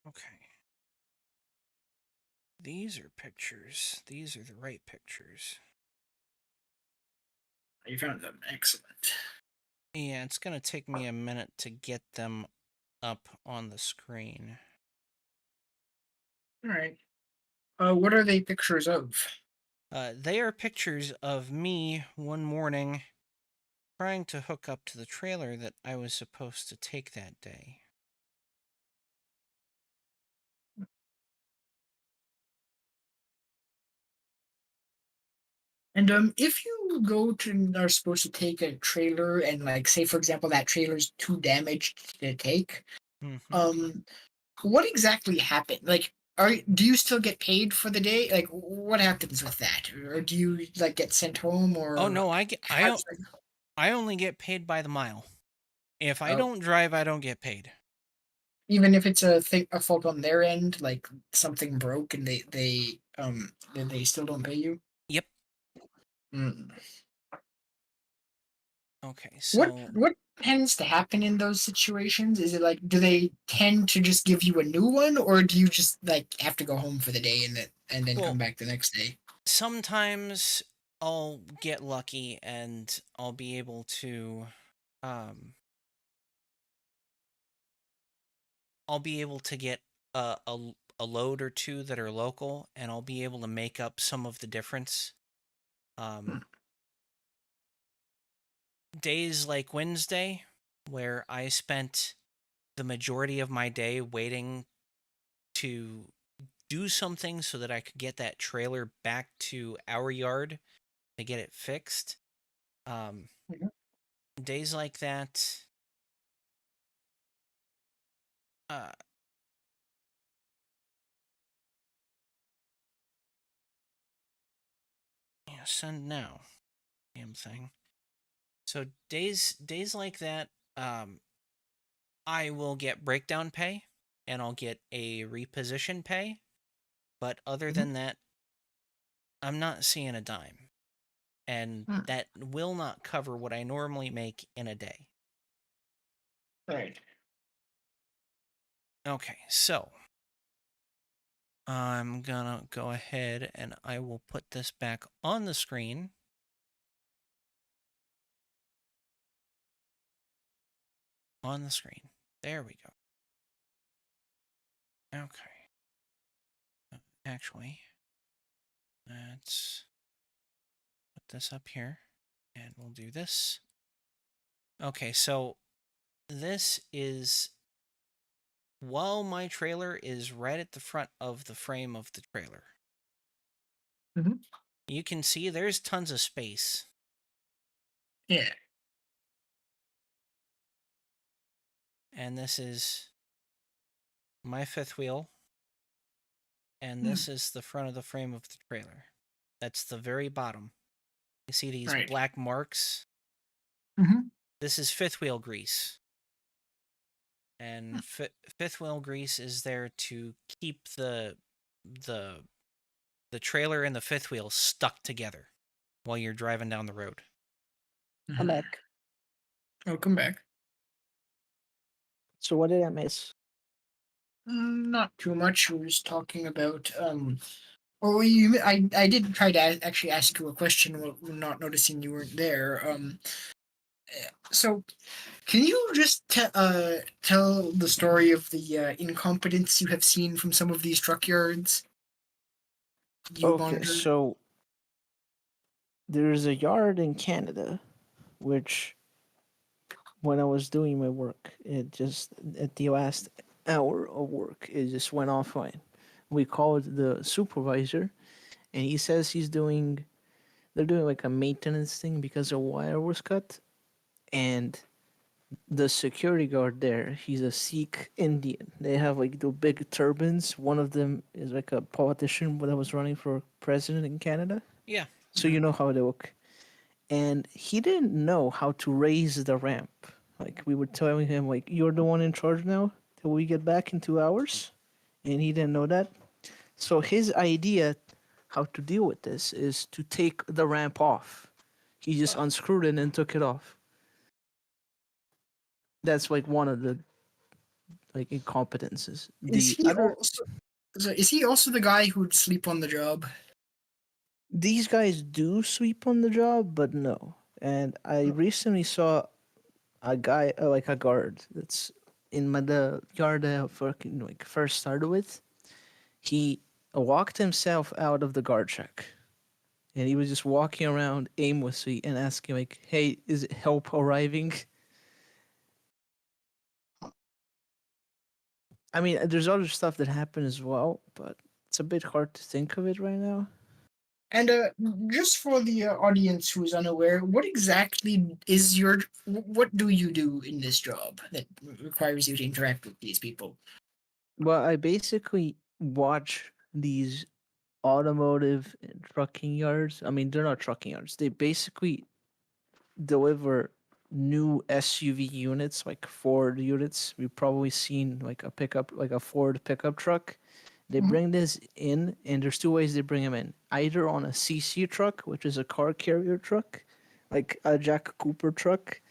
Okay. These are pictures. These are the right pictures. You found them. Excellent. Yeah, it's gonna take me a minute to get them up on the screen. All right. What are they pictures of? They are pictures of me one morning trying to hook up to the trailer that I was supposed to take that day. And if you are supposed to take a trailer and like say for example that trailer's too damaged to take, Mm-hmm. what exactly happened? Like do you still get paid for the day? Like, what happens with that? Or do you like get sent home, Oh or no, how does that go? I only get paid by the mile. If I Oh, don't drive, I don't get paid. even if it's a fault on their end, like something broke and they still don't pay you. Yep. Mm. Okay, What so what tends to happen in those situations? Is it like, do they tend to just give you a new one, or do you just like have to go home for the day and then come well, back the next day? sometimes I'll get lucky and I'll be able to um I'll be able to get a load or two that are local, and I'll be able to make up some of the difference. Hmm. Um Days like Wednesday, where I spent the majority of my day waiting to do something so that I could get that trailer back to our yard to get it fixed. Um, Mhm. Days like that, uh, yeah, send now, damn thing. So days like that, um, I will get breakdown pay and I'll get a reposition pay. But other Mhm. than that, I'm not seeing a dime. And Hmm. that will not cover what I normally make in a day. Right. Okay, so I'm gonna go ahead and I will put this back on the screen. On the screen. There we go. Okay. Actually, let's put this up here and we'll do this. Okay, so this is while my trailer is right at the front of the frame of the trailer. Mhm. You can see there's tons of space. Yeah. And this is my fifth wheel. And Hmm. this is the front of the frame of the trailer. That's the very bottom. You see these Right. black marks? Hmm. This is fifth wheel grease. And fifth wheel grease is there to keep the the trailer and the fifth wheel stuck together while you're driving down the road. I'm Hmm. back. Oh, come back. So what did I miss? Not too much. We was talking about Well, I did try to actually ask you a question while not noticing you weren't there. So can you just tell the story of the incompetence you have seen from some of these truck yards you Okay, monitored? so there's a yard in Canada, which when I was doing my work, it just at the last hour of work, it just went offline. We called the supervisor, and he says they're doing like a maintenance thing because a wire was cut, and the security guard there, he's a Sikh Indian. They have like the big turbans. One of them is like a politician that was running for president in Canada. Yeah. So you know how they look. And he didn't know how to raise the ramp. Like we were telling him, like you're the one in charge now till we get back in 2 hours, and he didn't know that. So his idea how to deal with this is to take the ramp off. He just unscrewed it and took it off. That's like one of the like incompetences. Is The he other, also is he also the guy who'd sleep on the job? these guys do sweep on the job, but no. And I recently saw a guy, like a guard, that's in the yard I fucking like first started with. He walked himself out of the guard check, and he was just walking around aimlessly and asking like, "Hey, is it help arriving?" I mean, there's other stuff that happened as well, but it's a bit hard to think of it right now. And just for the audience who's unaware, what exactly is what do you do in this job that requires you to interact with these people? Well, I basically watch these automotive and trucking yards. I mean, they're not trucking yards. They basically deliver new SUV units, like Ford units. We've probably seen like a pickup, like a Ford pickup truck. They Mhm. bring this in, and there's two ways they bring them in. Either on a CC truck, which is a car carrier truck, like a Jack Cooper truck,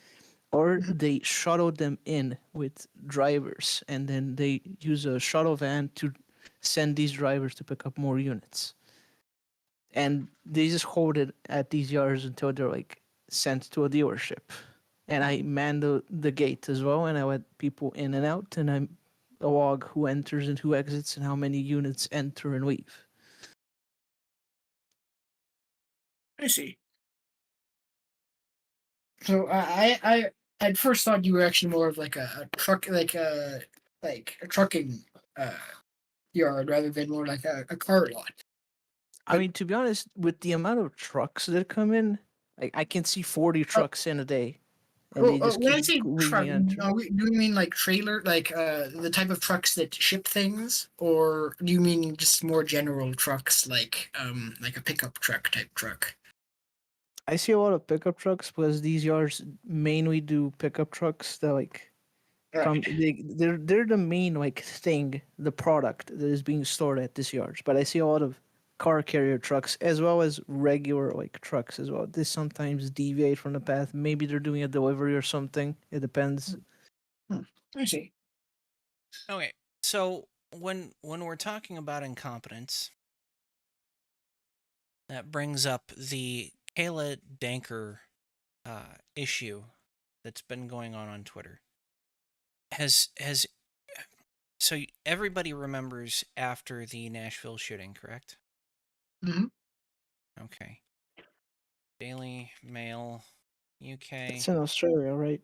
or Mhm. they shuttle them in with drivers, and then they use a shuttle van to send these drivers to pick up more units. And they just hold it at these yards until they're like sent to a dealership. And I man the gate as well, and I let people in and out, and I log who enters and who exits and how many units enter and leave. I see. So I at first thought you were actually more of like a truck, like a trucking uh, yard rather than more like a car lot. I But mean, to be honest, with the amount of trucks that come in, like I can see 40 uh, trucks in a day, and they just when I keep say truck, leaving and entering. do you mean like trailer, like the type of trucks that ship things, or do you mean just more general trucks, like a pickup truck type truck? I see a lot of pickup trucks because these yards mainly do pickup trucks that like come Right. they're the main like thing, the product that is being stored at these yards. But I see a lot of car carrier trucks as well as regular like trucks as well. They sometimes deviate from the path. Maybe they're doing a delivery or something. It depends. Hmm. I see. Okay, so when we're talking about incompetence, that brings up the Kayla Danker issue that's been going on Twitter. Has so everybody remembers after the Nashville shooting, correct? Hmm. Okay. Daily Mail, UK. It's in Australia, right?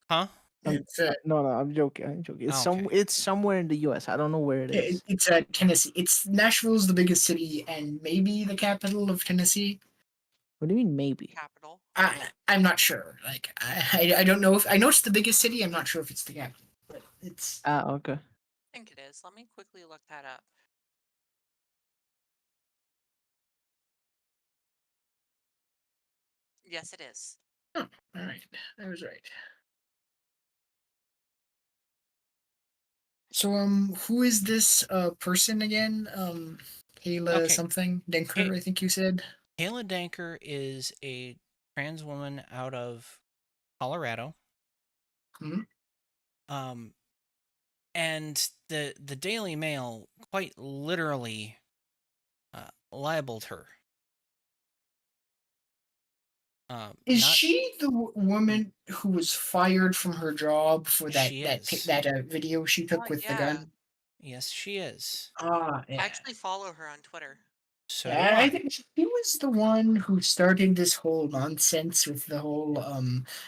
Huh? It's No, I'm joking. I'm joking. Oh, okay. It's somewhere in the U.S. I don't know where it is. it's Tennessee. It's Nashville's the biggest city and maybe the capital of Tennessee. What do you mean maybe? Capital. I'm not sure. Like I don't know if I know it's the biggest city. I'm not sure if it's the capital, but it's Ah, okay. I think it is. Let me quickly look that up. Yes, it is. oh, all right. I was right. So who is this person again? Kayla Okay. something Kay- Denker, I think you said. Kayla Danker is a trans woman out of Colorado. Hmm. Um, and the Daily Mail quite literally libeled her. Is Not she the woman who was fired from her job for she is. that video she Oh took with the yeah. gun? Yes, she is. Ah, I yeah. actually follow her on Twitter. So do Yeah, I I. think she was the one who started this whole nonsense with the whole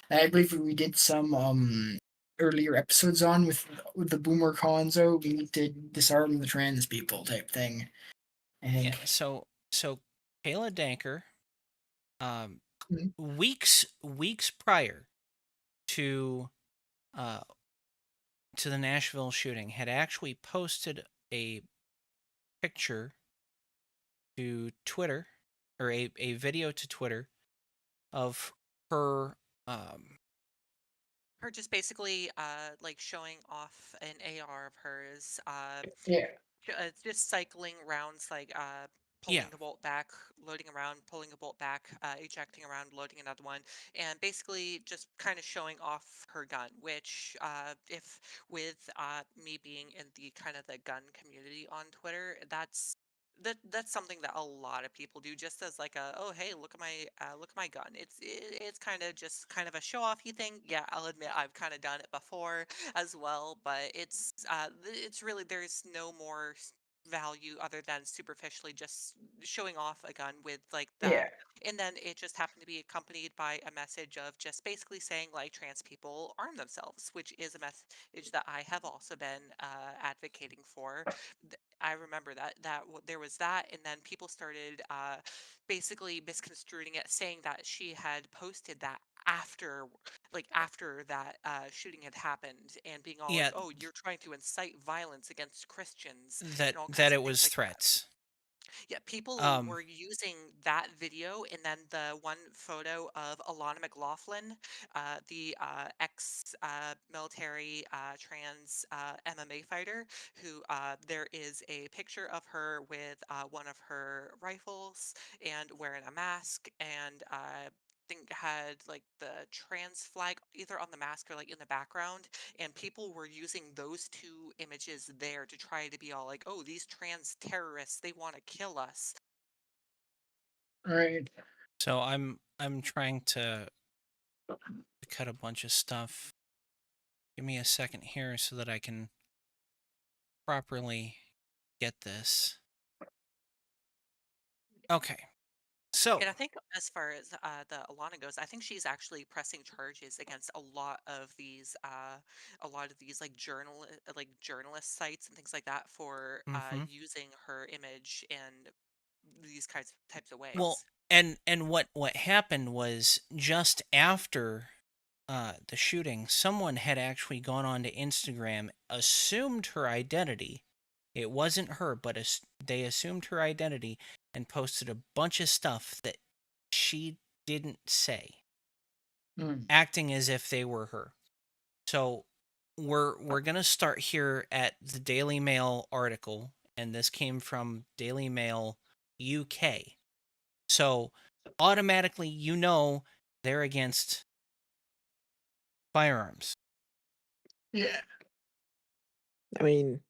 I believe we did some earlier episodes on with the boomer Conzo, we need to disarm the trans people type thing. I Yeah. think. So Kayla Danker, um, Mhm. weeks prior to uh the Nashville shooting, had actually posted a picture to Twitter, or a video to Twitter of her. Um, Her just basically like showing off an AR of hers. Yeah. It's just cycling rounds, like yeah, pulling the bolt back, loading around, pulling a bolt back, ejecting around, loading another one, and basically just kind of showing off her gun. Which, if with me being in the kind of the gun community on Twitter, that's something that a lot of people do, just as like a, oh hey, look at my gun. It's kind of just kind of a show offy thing. Yeah, I'll admit I've kind of done it before as well, but it's really, there's no more value other than superficially just showing off a gun with like Yeah. that. And then it just happened to be accompanied by a message of just basically saying like trans people arm themselves, which is a message that I have also been advocating for. I remember there was that, and then people started basically misconstruing it, saying that she had posted that after like after that shooting had happened and being all like, Yeah, "Oh, you're trying to incite violence against Christians," that and all that kinds of it things was like that. threats. Yeah, people Um, were using that video and then the one photo of Alana McLaughlin, the ex military trans MMA fighter, who there is a picture of her with one of her rifles and wearing a mask and think had like the trans flag either on the mask or like in the background, and people were using those two images there to try to be all like, oh, these trans terrorists, they want to kill us. Right. so I'm trying to cut a bunch of stuff. Give me a second here so that I can properly get this. Okay. So, And I think as far as the Alana goes, I think she's actually pressing charges against a lot of these like journalist sites and things like that for mhm. using her image in these kinds types of Well, ways. and what happened was just after the shooting, someone had actually gone on to Instagram, assumed her identity. It wasn't her, but they assumed her identity and posted a bunch of stuff that she didn't say, Mm. acting as if they were her. So we're gonna start here at the Daily Mail article, and this came from Daily Mail UK. So automatically, they're against firearms. Yeah. I mean,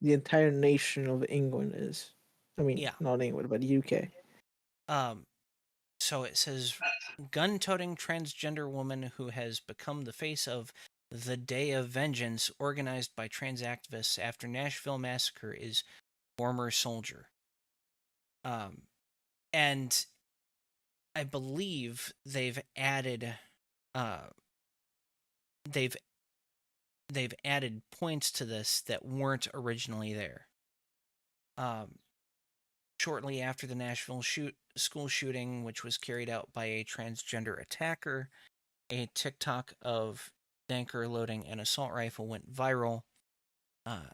the entire nation of England is. I mean, Yeah. not England, but the UK. Um. So it says, gun-toting transgender woman who has become the face of the Day of Vengeance, organized by trans activists after Nashville massacre, is former soldier. Um. And I believe uh they've they've added points to this that weren't originally there. Um, Shortly after the Nashville school shooting, which was carried out by a transgender attacker, a TikTok of Danker loading an assault rifle went viral. Uh,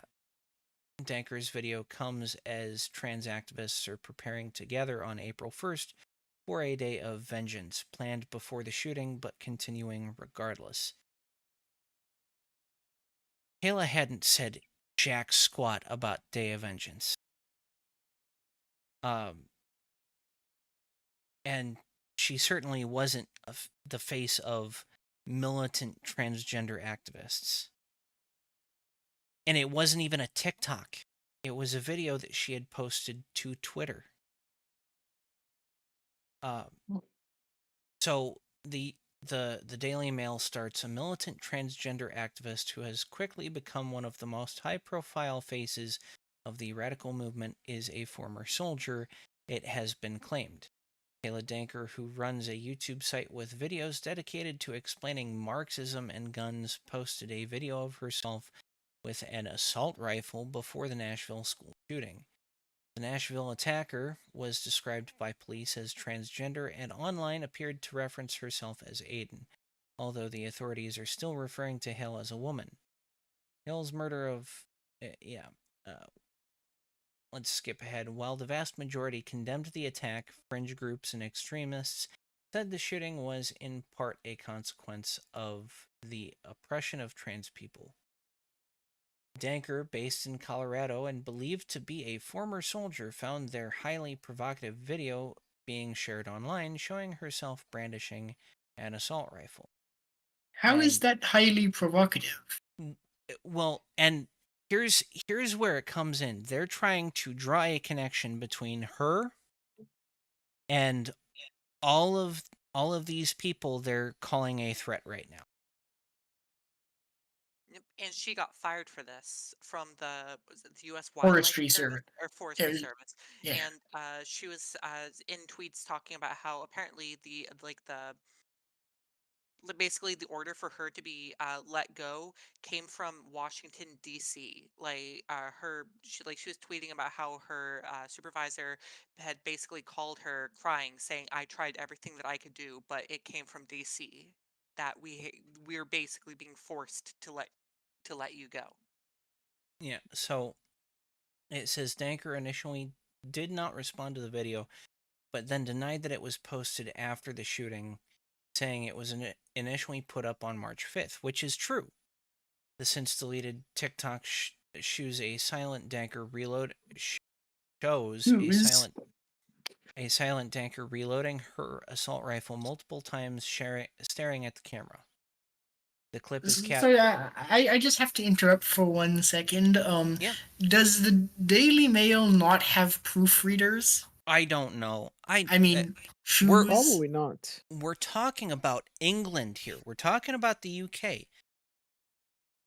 Danker's video comes as trans activists are preparing to gather on April 1st for a day of vengeance, planned before the shooting but continuing regardless. Kayla hadn't said jack squat about Day of Vengeance. Um, and she certainly wasn't the face of militant transgender activists. And it wasn't even a TikTok. It was a video that she had posted to Twitter. Um, so the Daily Mail starts, a militant transgender activist who has quickly become one of the most high-profile faces of the radical movement is a former soldier, it has been claimed. Kayla Danker, who runs a YouTube site with videos dedicated to explaining Marxism and guns, posted a video of herself with an assault rifle before the Nashville school shooting. The Nashville attacker was described by police as transgender and online appeared to reference herself as Aiden, although the authorities are still referring to Hale as a woman. Hale's murder of. Yeah. Uh, let's skip ahead. While the vast majority condemned the attack, fringe groups and extremists said the shooting was in part a consequence of the oppression of trans people. Danker, based in Colorado and believed to be a former soldier, found their highly provocative video being shared online showing herself brandishing an assault rifle. How is And that highly provocative? well, and here's where it comes in. They're trying to draw a connection between her and all of all of these people they're calling a threat right now. Yep, and she got fired for this from the U.S. Wildlife Forestry Service service. or Forestry Yeah. Service, Yeah. and she was in tweets talking about how apparently basically the order for her to be let go came from Washington D.C. She was tweeting about how her supervisor had basically called her crying, saying, "I tried everything that I could do, but it came from D.C." that we're basically being forced to let you go. Yeah, so it says Danker initially did not respond to the video, but then denied that it was posted after the shooting, saying it was initially put up on March 5th, which is true. The since deleted TikTok shows a silent Danker reload shows Who is a silent Danker reloading her assault rifle multiple times, staring at the camera. The clip is so? I just have to interrupt for 1 second. Yeah, Does the Daily Mail not have proofreaders? I don't know. I mean, we're shoes. Probably not. we're talking about England here. We're talking about the UK.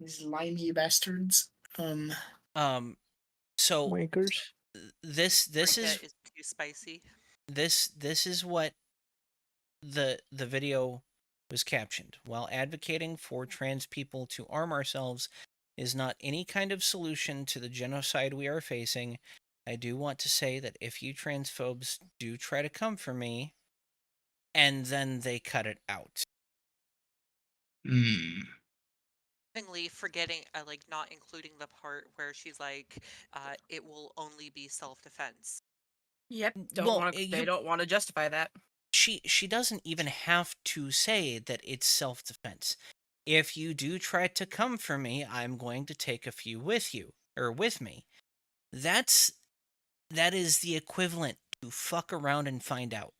These limey bastards. Um, so Wankers. this That is is too spicy. this is what the video was captioned. While advocating for trans people to arm ourselves is not any kind of solution to the genocide we are facing, I do want to say that if you transphobes do try to come for me, and then they cut it out. Forgetting, like not including the part where she's like, it will only be self-defense. Yep. Well, They don't want to justify that. she doesn't even have to say that it's self-defense. If you do try to come for me, I'm going to take a few with you or with me. That is the equivalent to fuck around and find out.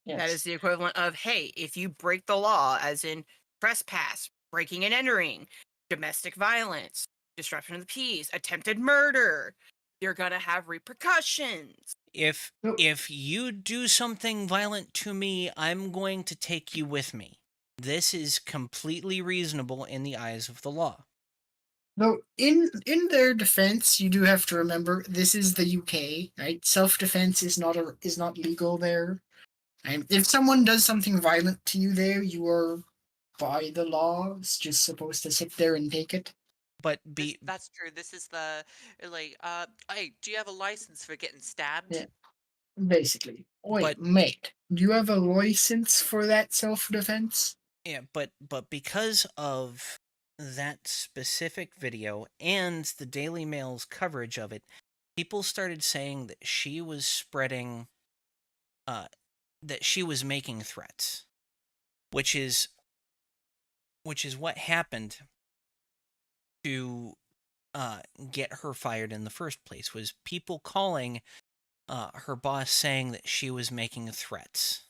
Yes. That is the equivalent of, hey, if you break the law, as in trespass, breaking and entering, domestic violence, disruption of the peace, attempted murder, you're gonna have repercussions. If No. if you do something violent to me, I'm going to take you with me. This is completely reasonable in the eyes of the law. Though in their defense, you do have to remember this is the UK, right? Self-defense is not legal there. And if someone does something violent to you there, you are by the laws just supposed to sit there and take it. But That's true. This is the like, hey, do you have a license for getting stabbed? Yeah. Basically. Wait, But- mate, do you have a license for that self-defense? yeah, but because of that specific video and the Daily Mail's coverage of it, people started saying that she was spreading that she was making threats, which is what happened to get her fired in the first place, was people calling her boss saying that she was making threats.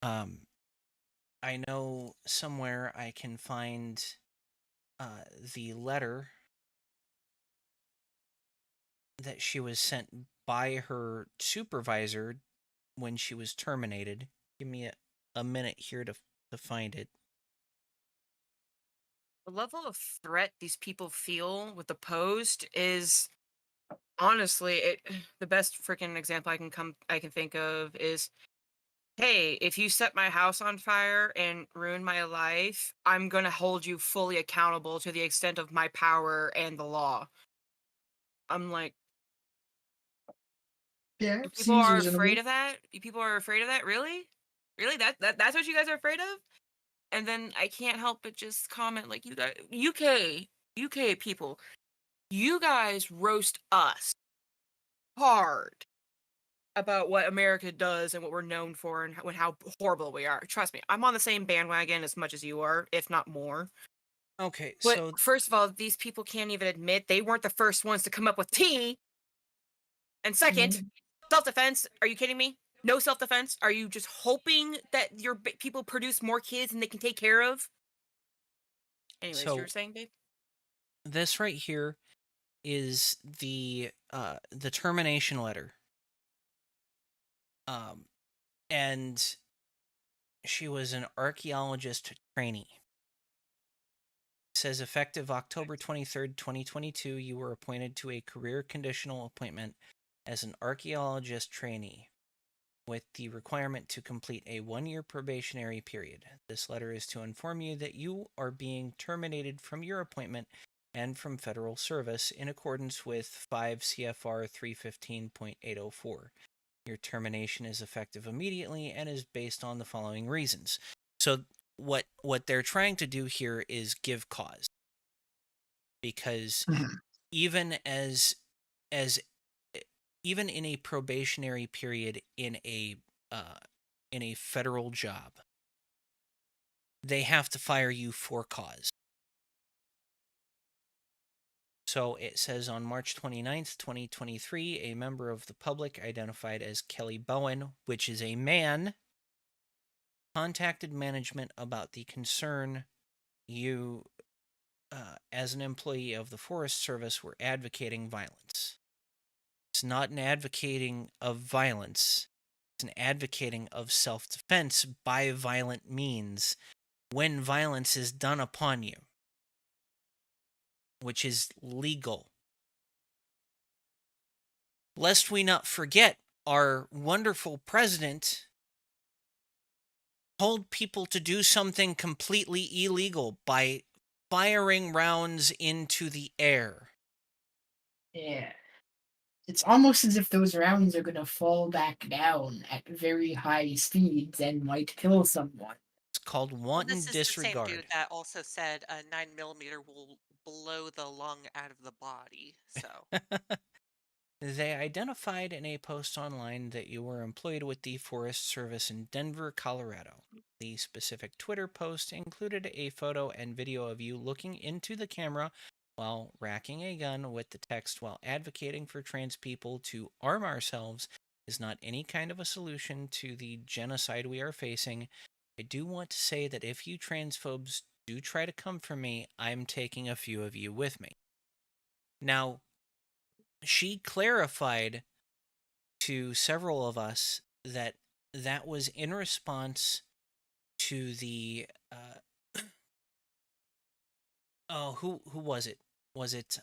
I know somewhere I can find the letter that she was sent by her supervisor when she was terminated. Give me a minute here to find it. The level of threat these people feel with the post is honestly the best freaking example I can think of is, hey, if you set my house on fire and ruin my life, I'm going to hold you fully accountable to the extent of my power and the law. I'm like, Yeah, people seems are reasonable. afraid of that? People are afraid of that? Really? Really? That's what you guys are afraid of? And then I can't help but just comment, like, you guys, UK people, you guys roast us hard about what America does and what we're known for and how horrible we are. Trust me, I'm on the same bandwagon as much as you are, if not more. Okay, But so first of all, these people can't even admit they weren't the first ones to come up with tea. And second, self-defense. Are you kidding me? No self-defense? Are you just hoping that your people produce more kids and they can take care of? Anyways, you were saying, babe? this right here is the termination letter. And she was an archaeologist trainee. It says effective October 23rd, 2022, you were appointed to a career conditional appointment as an archaeologist trainee with the requirement to complete a 1-year probationary period. This letter is to inform you that you are being terminated from your appointment and from federal service in accordance with 5 CFR 315.804. Your termination is effective immediately and is based on the following reasons. So what they're trying to do here is give cause, because Mhm. even as even in a probationary period uh, in a federal job, they have to fire you for cause. So it says on March 29th, 2023, a member of the public identified as Kelly Bowen, which is a man, contacted management about the concern you, as an employee of the Forest Service, were advocating violence. It's not an advocating of violence, it's an advocating of self defense by violent means when violence is done upon you, which is legal. Lest we not forget, our wonderful president told people to do something completely illegal by firing rounds into the air. Yeah. It's almost as if those rounds are going to fall back down at very high speeds and might kill someone. It's called Well, wanton this is the same dude disregard. that also said a 9 millimeter will blow the lung out of the body. So They identified in a post online that you were employed with the Forest Service in Denver, Colorado. The specific Twitter post included a photo and video of you looking into the camera while racking a gun with the text, "While advocating for trans people to arm ourselves is not any kind of a solution to the genocide we are facing. I do want to say that if you transphobes do try to come for me, I'm taking a few of you with me." Now, she clarified to several of us that that was in response to the oh, who was it? Was it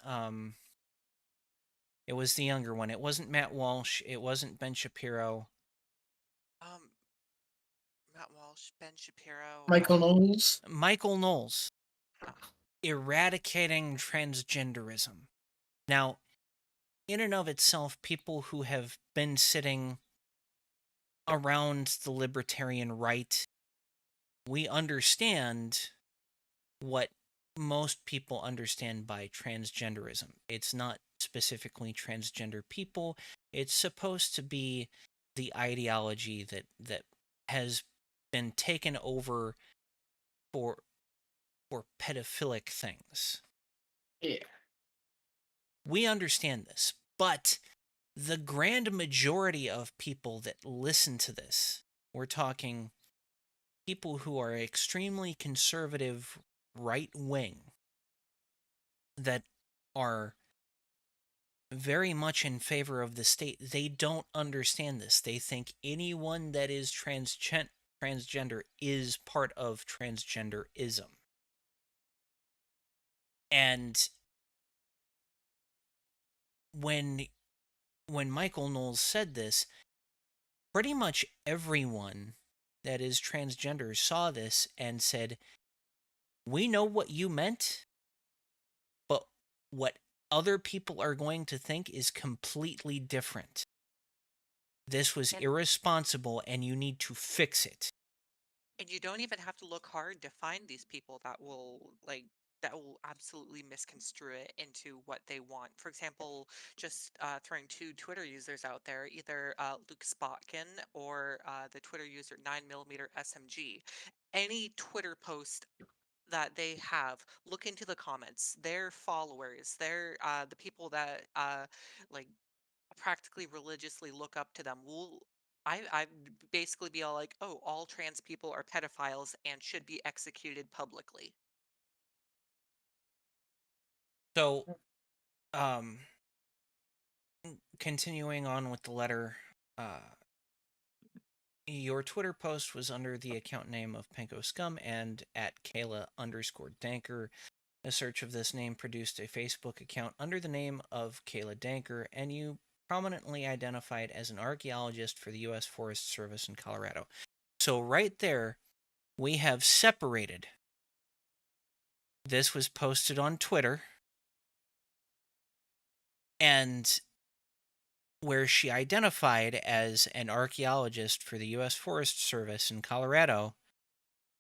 it was the younger one. It wasn't Matt Walsh, it wasn't Ben Shapiro. um Matt Walsh, Ben Shapiro, Michael Knowles. Michael Knowles, oh, eradicating transgenderism. Now, in and of itself, people who have been sitting around the libertarian right, we understand what most people understand by transgenderism. It's not specifically transgender people. It's supposed to be the ideology that has been taken over for pedophilic things. Yeah. We understand this, but the grand majority of people that listen to this, we're talking people who are extremely conservative, right wing, that are very much in favor of the state, they don't understand this. They think anyone that is transgender is part of transgenderism. And when Michael Knowles said this, pretty much everyone that is transgender saw this and said, "We know what you meant, but what other people are going to think is completely different. This was and irresponsible and you need to fix it." and you don't even have to look hard to find these people that will absolutely misconstrue it into what they want. For example, just throwing two Twitter users out there, either Luke Spotkin or the Twitter user 9 millimeter SMG. Any Twitter post that they have, look into the comments. Their followers, they're the people that like practically religiously look up to them. Will I basically be all like, oh, all trans people are pedophiles and should be executed publicly. So, um, continuing on with the letter, your Twitter post was under the account name of Penko Scum and at Kayla_Danker. A search of this name produced a Facebook account under the name of Kayla Danker, and you prominently identified as an archaeologist for the U.S. Forest Service in Colorado. So, right there, we have separated. This was posted on Twitter, and where she identified as an archaeologist for the U.S. Forest Service in Colorado,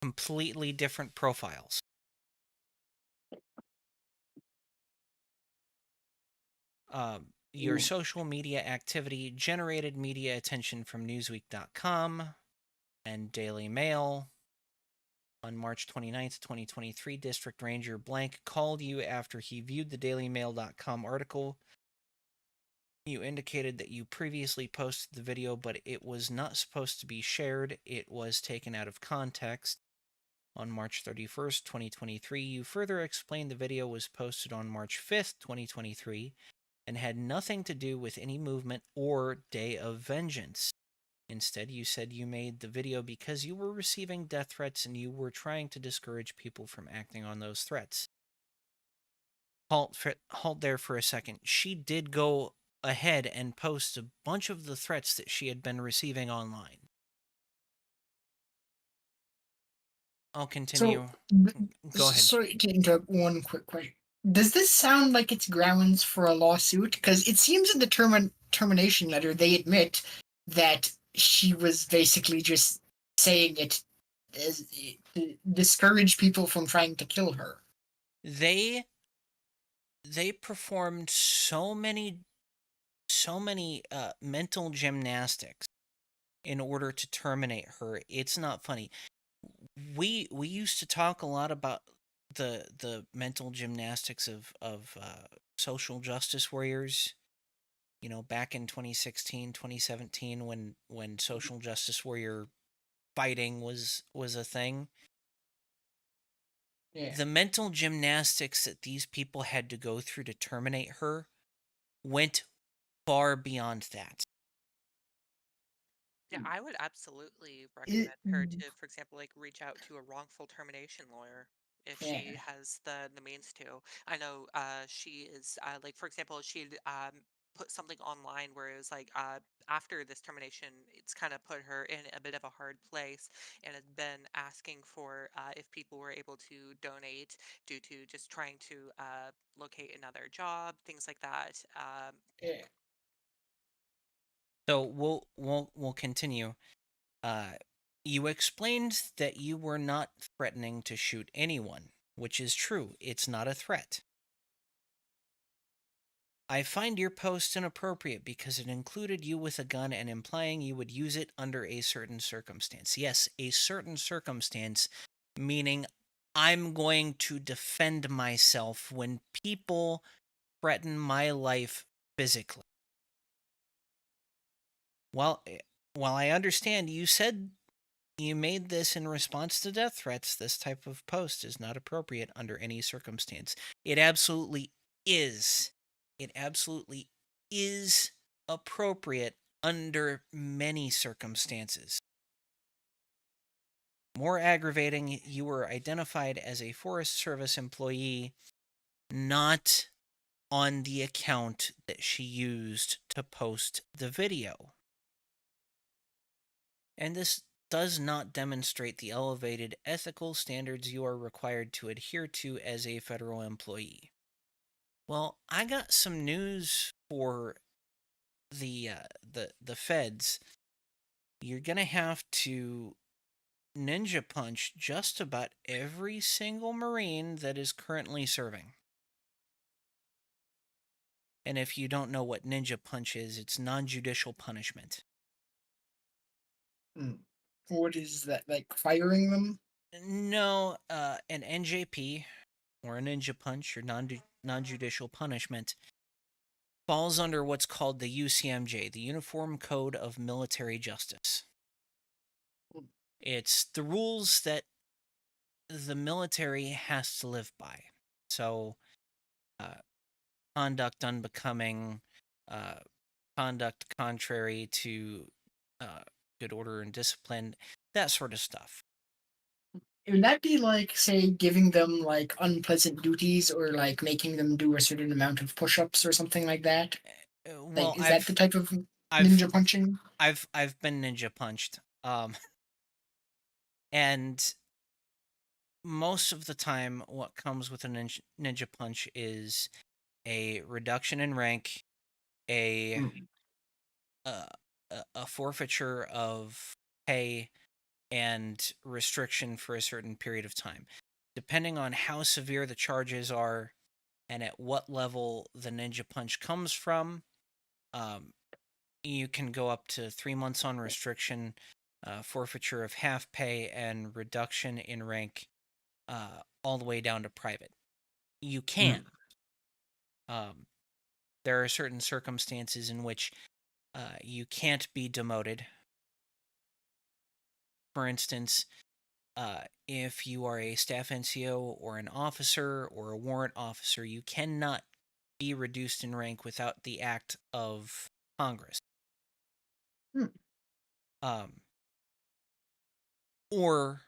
completely different profiles. Your Ooh. social media activity generated media attention from Newsweek.com and Daily Mail. On March 29th, 2023, District Ranger Blank called you after he viewed the DailyMail.com article. You indicated that you previously posted the video, but it was not supposed to be shared. It was taken out of context. On March 31st, 2023, you further explained the video was posted on March 5th, 2023, and had nothing to do with any movement or Day of Vengeance. Instead, you said you made the video because you were receiving death threats and you were trying to discourage people from acting on those threats. Halt there for a second. She did go ahead and post a bunch of the threats that she had been receiving online. I'll continue. Go ahead. Sorry to interrupt. One quick question: does this sound like it's grounds for a lawsuit? Because it seems in the termination letter they admit that she was basically just saying it as, to discourage people from trying to kill her. They performed so many mental gymnastics in order to terminate her. It's not funny. We used to talk a lot about the mental gymnastics of social justice warriors, back in 2016, 2017, when social justice warrior fighting was a thing. Yeah. The mental gymnastics that these people had to go through to terminate her went far beyond that. Yeah, I would absolutely It, recommend her to, for example, like reach out to a wrongful termination lawyer if yeah. she has the means to. I know she is like, for example, she'd put something online where it was like after this termination, it's kind of put her in a bit of a hard place, and had been asking for if people were able to donate due to just trying to locate another job, things like that. Yeah. So we'll continue. Uh, you explained that you were not threatening to shoot anyone, which is true. It's not a threat. I find your post inappropriate because it included you with a gun and implying you would use it under a certain circumstance. Yes, a certain circumstance, meaning I'm going to defend myself when people threaten my life physically. While, while I understand you said you made this in response to death threats, this type of post is not appropriate under any circumstance. It absolutely is. It absolutely is appropriate under many circumstances. More aggravating, you were identified as a Forest Service employee, not on the account that she used to post the video. And this does not demonstrate the elevated ethical standards you are required to adhere to as a federal employee. Well, I got some news for the feds. You're gonna have to ninja punch just about every single Marine that is currently serving. And if you don't know what ninja punch is, it's non-judicial punishment. Hmm. What is that? Like firing them? No, an NJP or a ninja punch or non-judicial punishment falls under what's called the UCMJ, the Uniform Code of Military Justice. Hmm. It's the rules that the military has to live by. So, uh, conduct unbecoming, uh, conduct contrary to uh, good order and discipline, that sort of stuff. Would that be like, say, giving them like unpleasant duties or like making them do a certain amount of push-ups or something like that? Well, Like, is that the type of I've ninja punching? I've been ninja punched. And most of the time, what comes with a ninja punch is a reduction in rank, a Hmm. uh, a forfeiture of pay, and restriction for a certain period of time. Depending on how severe the charges are and at what level the ninja punch comes from, um, you can go up to 3 months on restriction, forfeiture of half pay, and reduction in rank, all the way down to private. You can. Um, there are certain circumstances in which you can't be demoted. For instance, if you are a staff NCO or an officer or a warrant officer, you cannot be reduced in rank without the act of Congress. Hmm. Um, or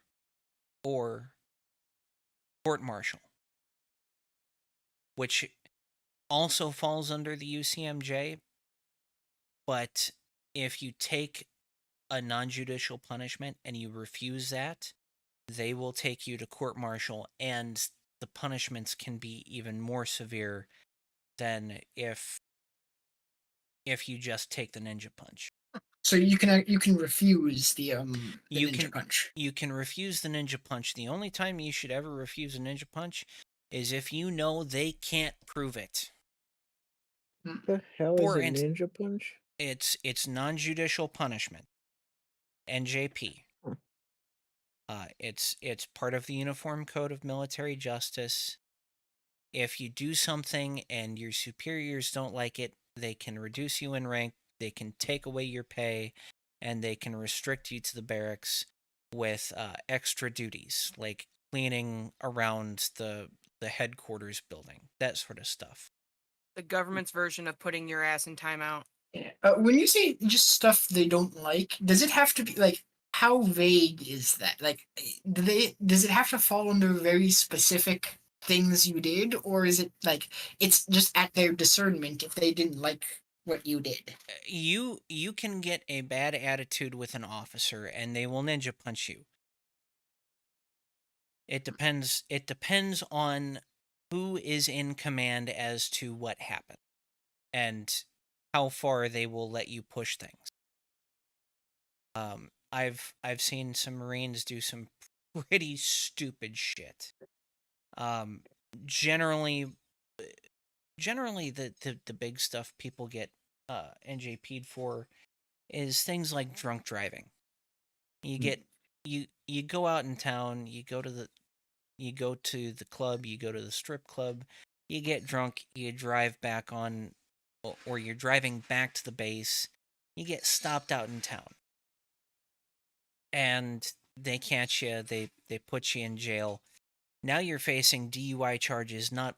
court martial, which also falls under the UCMJ. But if you take a non-judicial punishment and you refuse that, they will take you to court martial, and the punishments can be even more severe than if you just take the ninja punch. So you can refuse the You ninja can punch. you can refuse the ninja punch. The only time you should ever refuse a ninja punch is if you know they can't prove it. What the hell is For a instance, ninja punch? it's non-judicial punishment, NJP. Hmm. It's part of the Uniform Code of Military Justice. If you do something and your superiors don't like it, they can reduce you in rank, they can take away your pay, and they can restrict you to the barracks with extra duties like cleaning around the headquarters building, that sort of stuff. The government's version of putting your ass in timeout. When you say just stuff they don't like, does it have to be like how vague is that? Like, does it have to fall under very specific things you did, or is it like it's just at their discernment if they didn't like what you did? You can get a bad attitude with an officer and they will ninja punch you. It depends on who is in command as to what happened and how far they will let you push things. I've seen some Marines do some pretty stupid shit. Um, generally, generally the big stuff people get NJP'd for is things like drunk driving. You Hmm. get you go out in town, you go to the club, you go to the strip club, you get drunk, you drive back on, or you're driving back to the base, you get stopped out in town, and they catch you, they put you in jail. Now you're facing DUI charges, uh,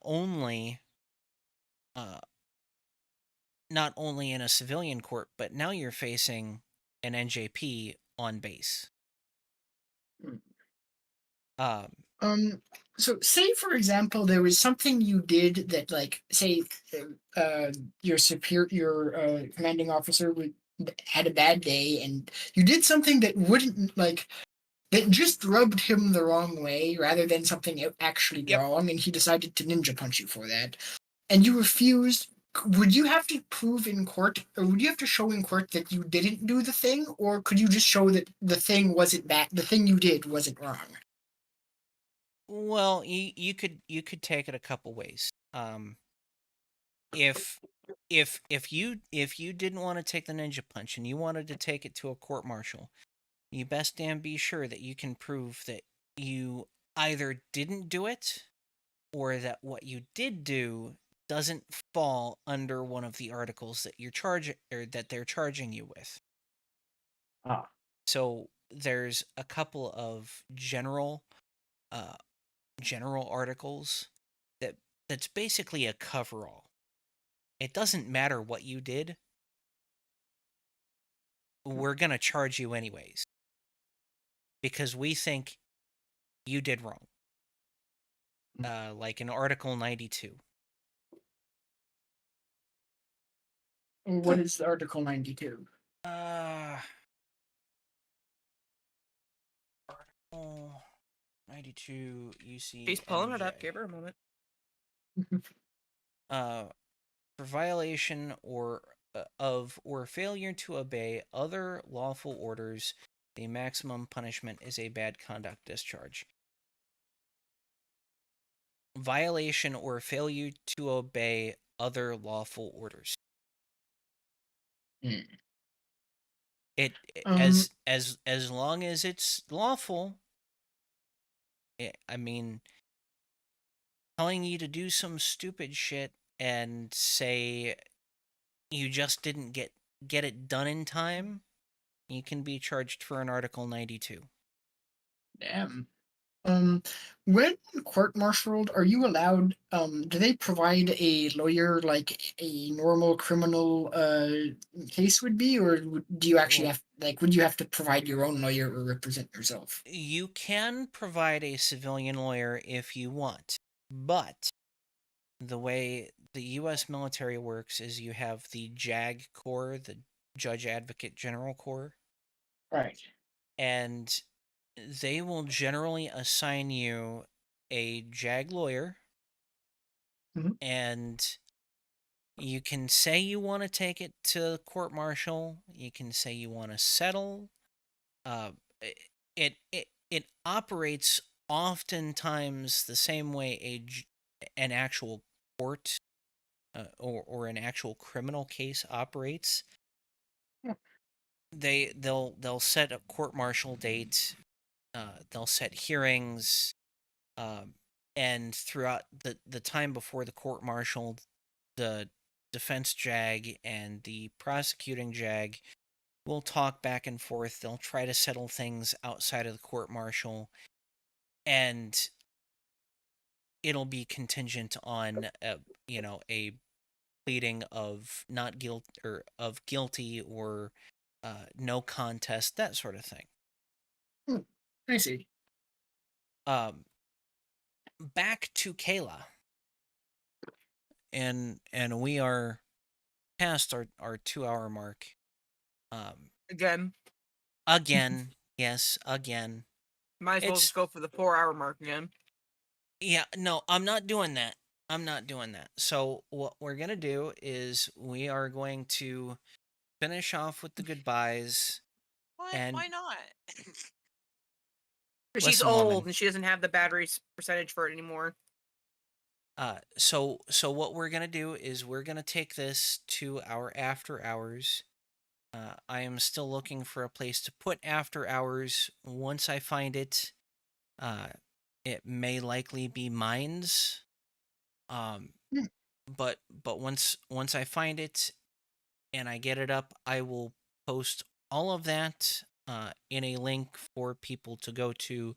not only in a civilian court, but now you're facing an NJP on base. Hmm. Um, Um, so say for example there was something you did that like say your commanding officer had a bad day and you did something that wouldn't like that just rubbed him the wrong way rather than something actually Yep. wrong and he decided to ninja punch you for that and you refused. Would you have to prove in court or would you have to show in court that you didn't do the thing, or could you just show that the thing wasn't bad, the thing you did wasn't wrong? well, you could take it a couple ways. If if you didn't want to take the ninja punch and you wanted to take it to a court martial, you best damn be sure that you can prove that you either didn't do it or that what you did do doesn't fall under one of the articles that that they're charging you with. Ah. So there's a couple of uh general articles that's basically a coverall. It doesn't matter what you did, we're going to charge you anyways because we think you did wrong. Like in Article 92. What is Article 92? Article 92 She's pulling it up. UCMJ. Give her a moment. For violation or failure to obey other lawful orders The maximum punishment is a bad conduct discharge. Violation or failure to obey other lawful orders. Hmm. It Um, as long as it's lawful. I mean, telling you to do some stupid shit and say you just didn't get it done in time, you can be charged for an Article 92. damn. Um, when court-martialed, are you allowed? Do they provide a lawyer like a normal criminal case would be, or do you actually Well, have would you have to provide your own lawyer or represent yourself? you can provide a civilian lawyer if you want, but the way the U.S. military works is you have the JAG Corps, the Judge Advocate General Corps, Right. and they will generally assign you a JAG lawyer, Mhm. and you can say you want to take it to court martial. You can say you want to settle. Uh, it operates oftentimes the same way an actual court or an actual criminal case operates. Yeah. They'll set a court martial date. They'll set hearings. Um, and throughout the time before the court martial, the defense JAG and the prosecuting JAG will talk back and forth. They'll try to settle things outside of the court martial, and it'll be contingent on a pleading of not guilt or of guilty or no contest, that sort of thing. Hmm. I see. Um, Back to Kayla, and we are past our 2 hour mark. Again, Again, yes, again. might as well It's just go for the 4 hour mark again. Yeah, no, I'm not doing that. I'm not doing that. So what we're gonna do is we are going to finish off with the goodbyes What? and Why not? She's listen, old woman. and she doesn't have the battery percentage for it anymore. So what we're gonna do is we're gonna take this to our after hours. I am still looking for a place to put after hours. Once I find it, uh, it may likely be mines. Um, Hmm. but once I find it and I get it up, I will post all of that in a link for people to go to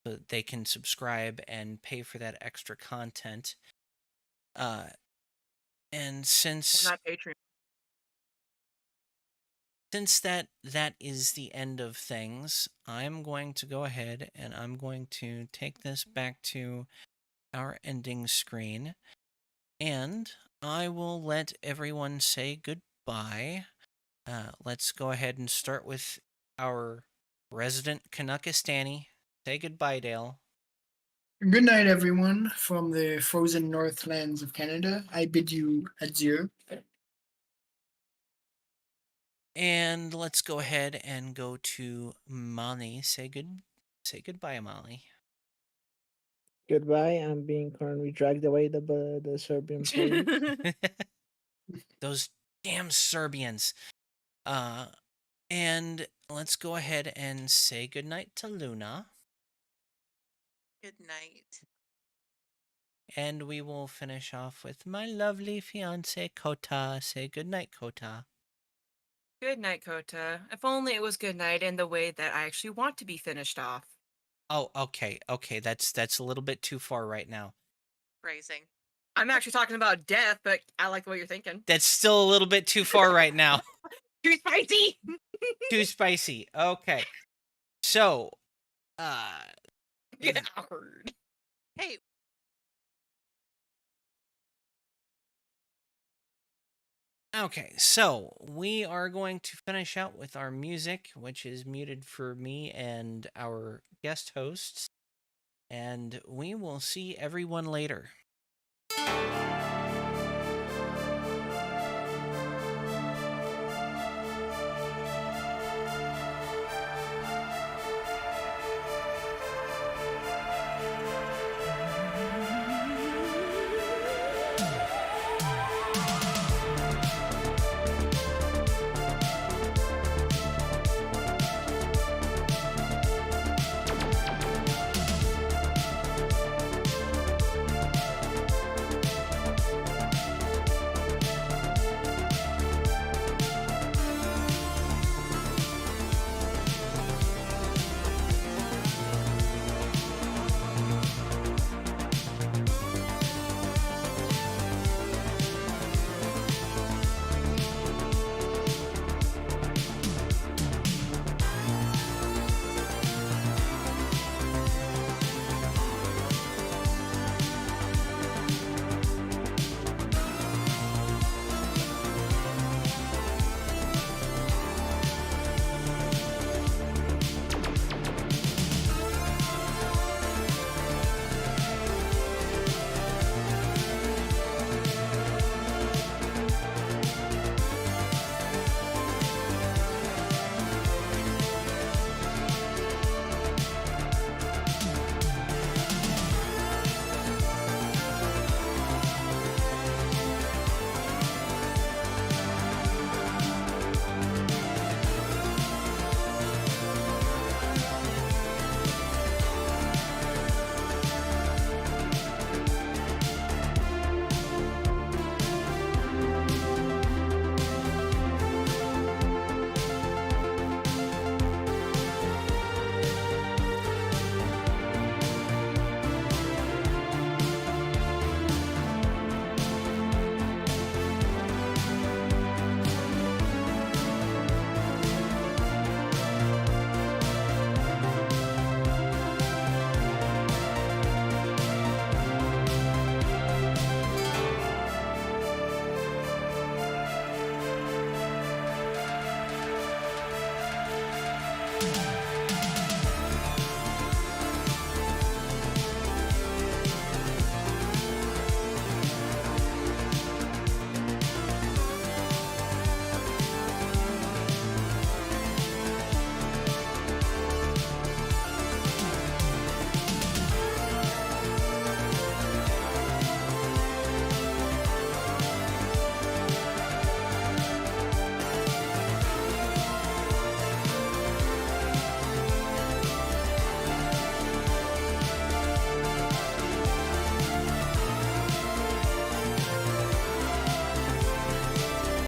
so that they can subscribe and pay for that extra content. Uh, and We're not Patreon. since that is the end of things, I'm going to go ahead and I'm going to take this back to our ending screen, and I will let everyone say goodbye. Let's go ahead and start with our resident Kanakistani. Say goodbye, Dale. Good night, everyone, from the frozen northlands of Canada. I bid you adieu. And let's go ahead and go to Molly. Say goodbye, Molly. Goodbye. I'm being currently dragged away the Serbian police. Those damn Serbians. Uh, and let's go ahead and say goodnight to Luna. Good night. And we will finish off with my lovely fiance Kota. Say goodnight, Kota. Good night, Kota. If only it was good night in the way that I actually want to be finished off. Oh, okay, okay. That's a little bit too far right now. Phrasing. I'm actually talking about death, but I like the way you're thinking. That's still a little bit too far right now. Too spicy! Too spicy. Okay. So, uh Get awkward. Hey, okay, so we are going to finish out with our music, which is muted for me and our guest hosts, and we will see everyone later.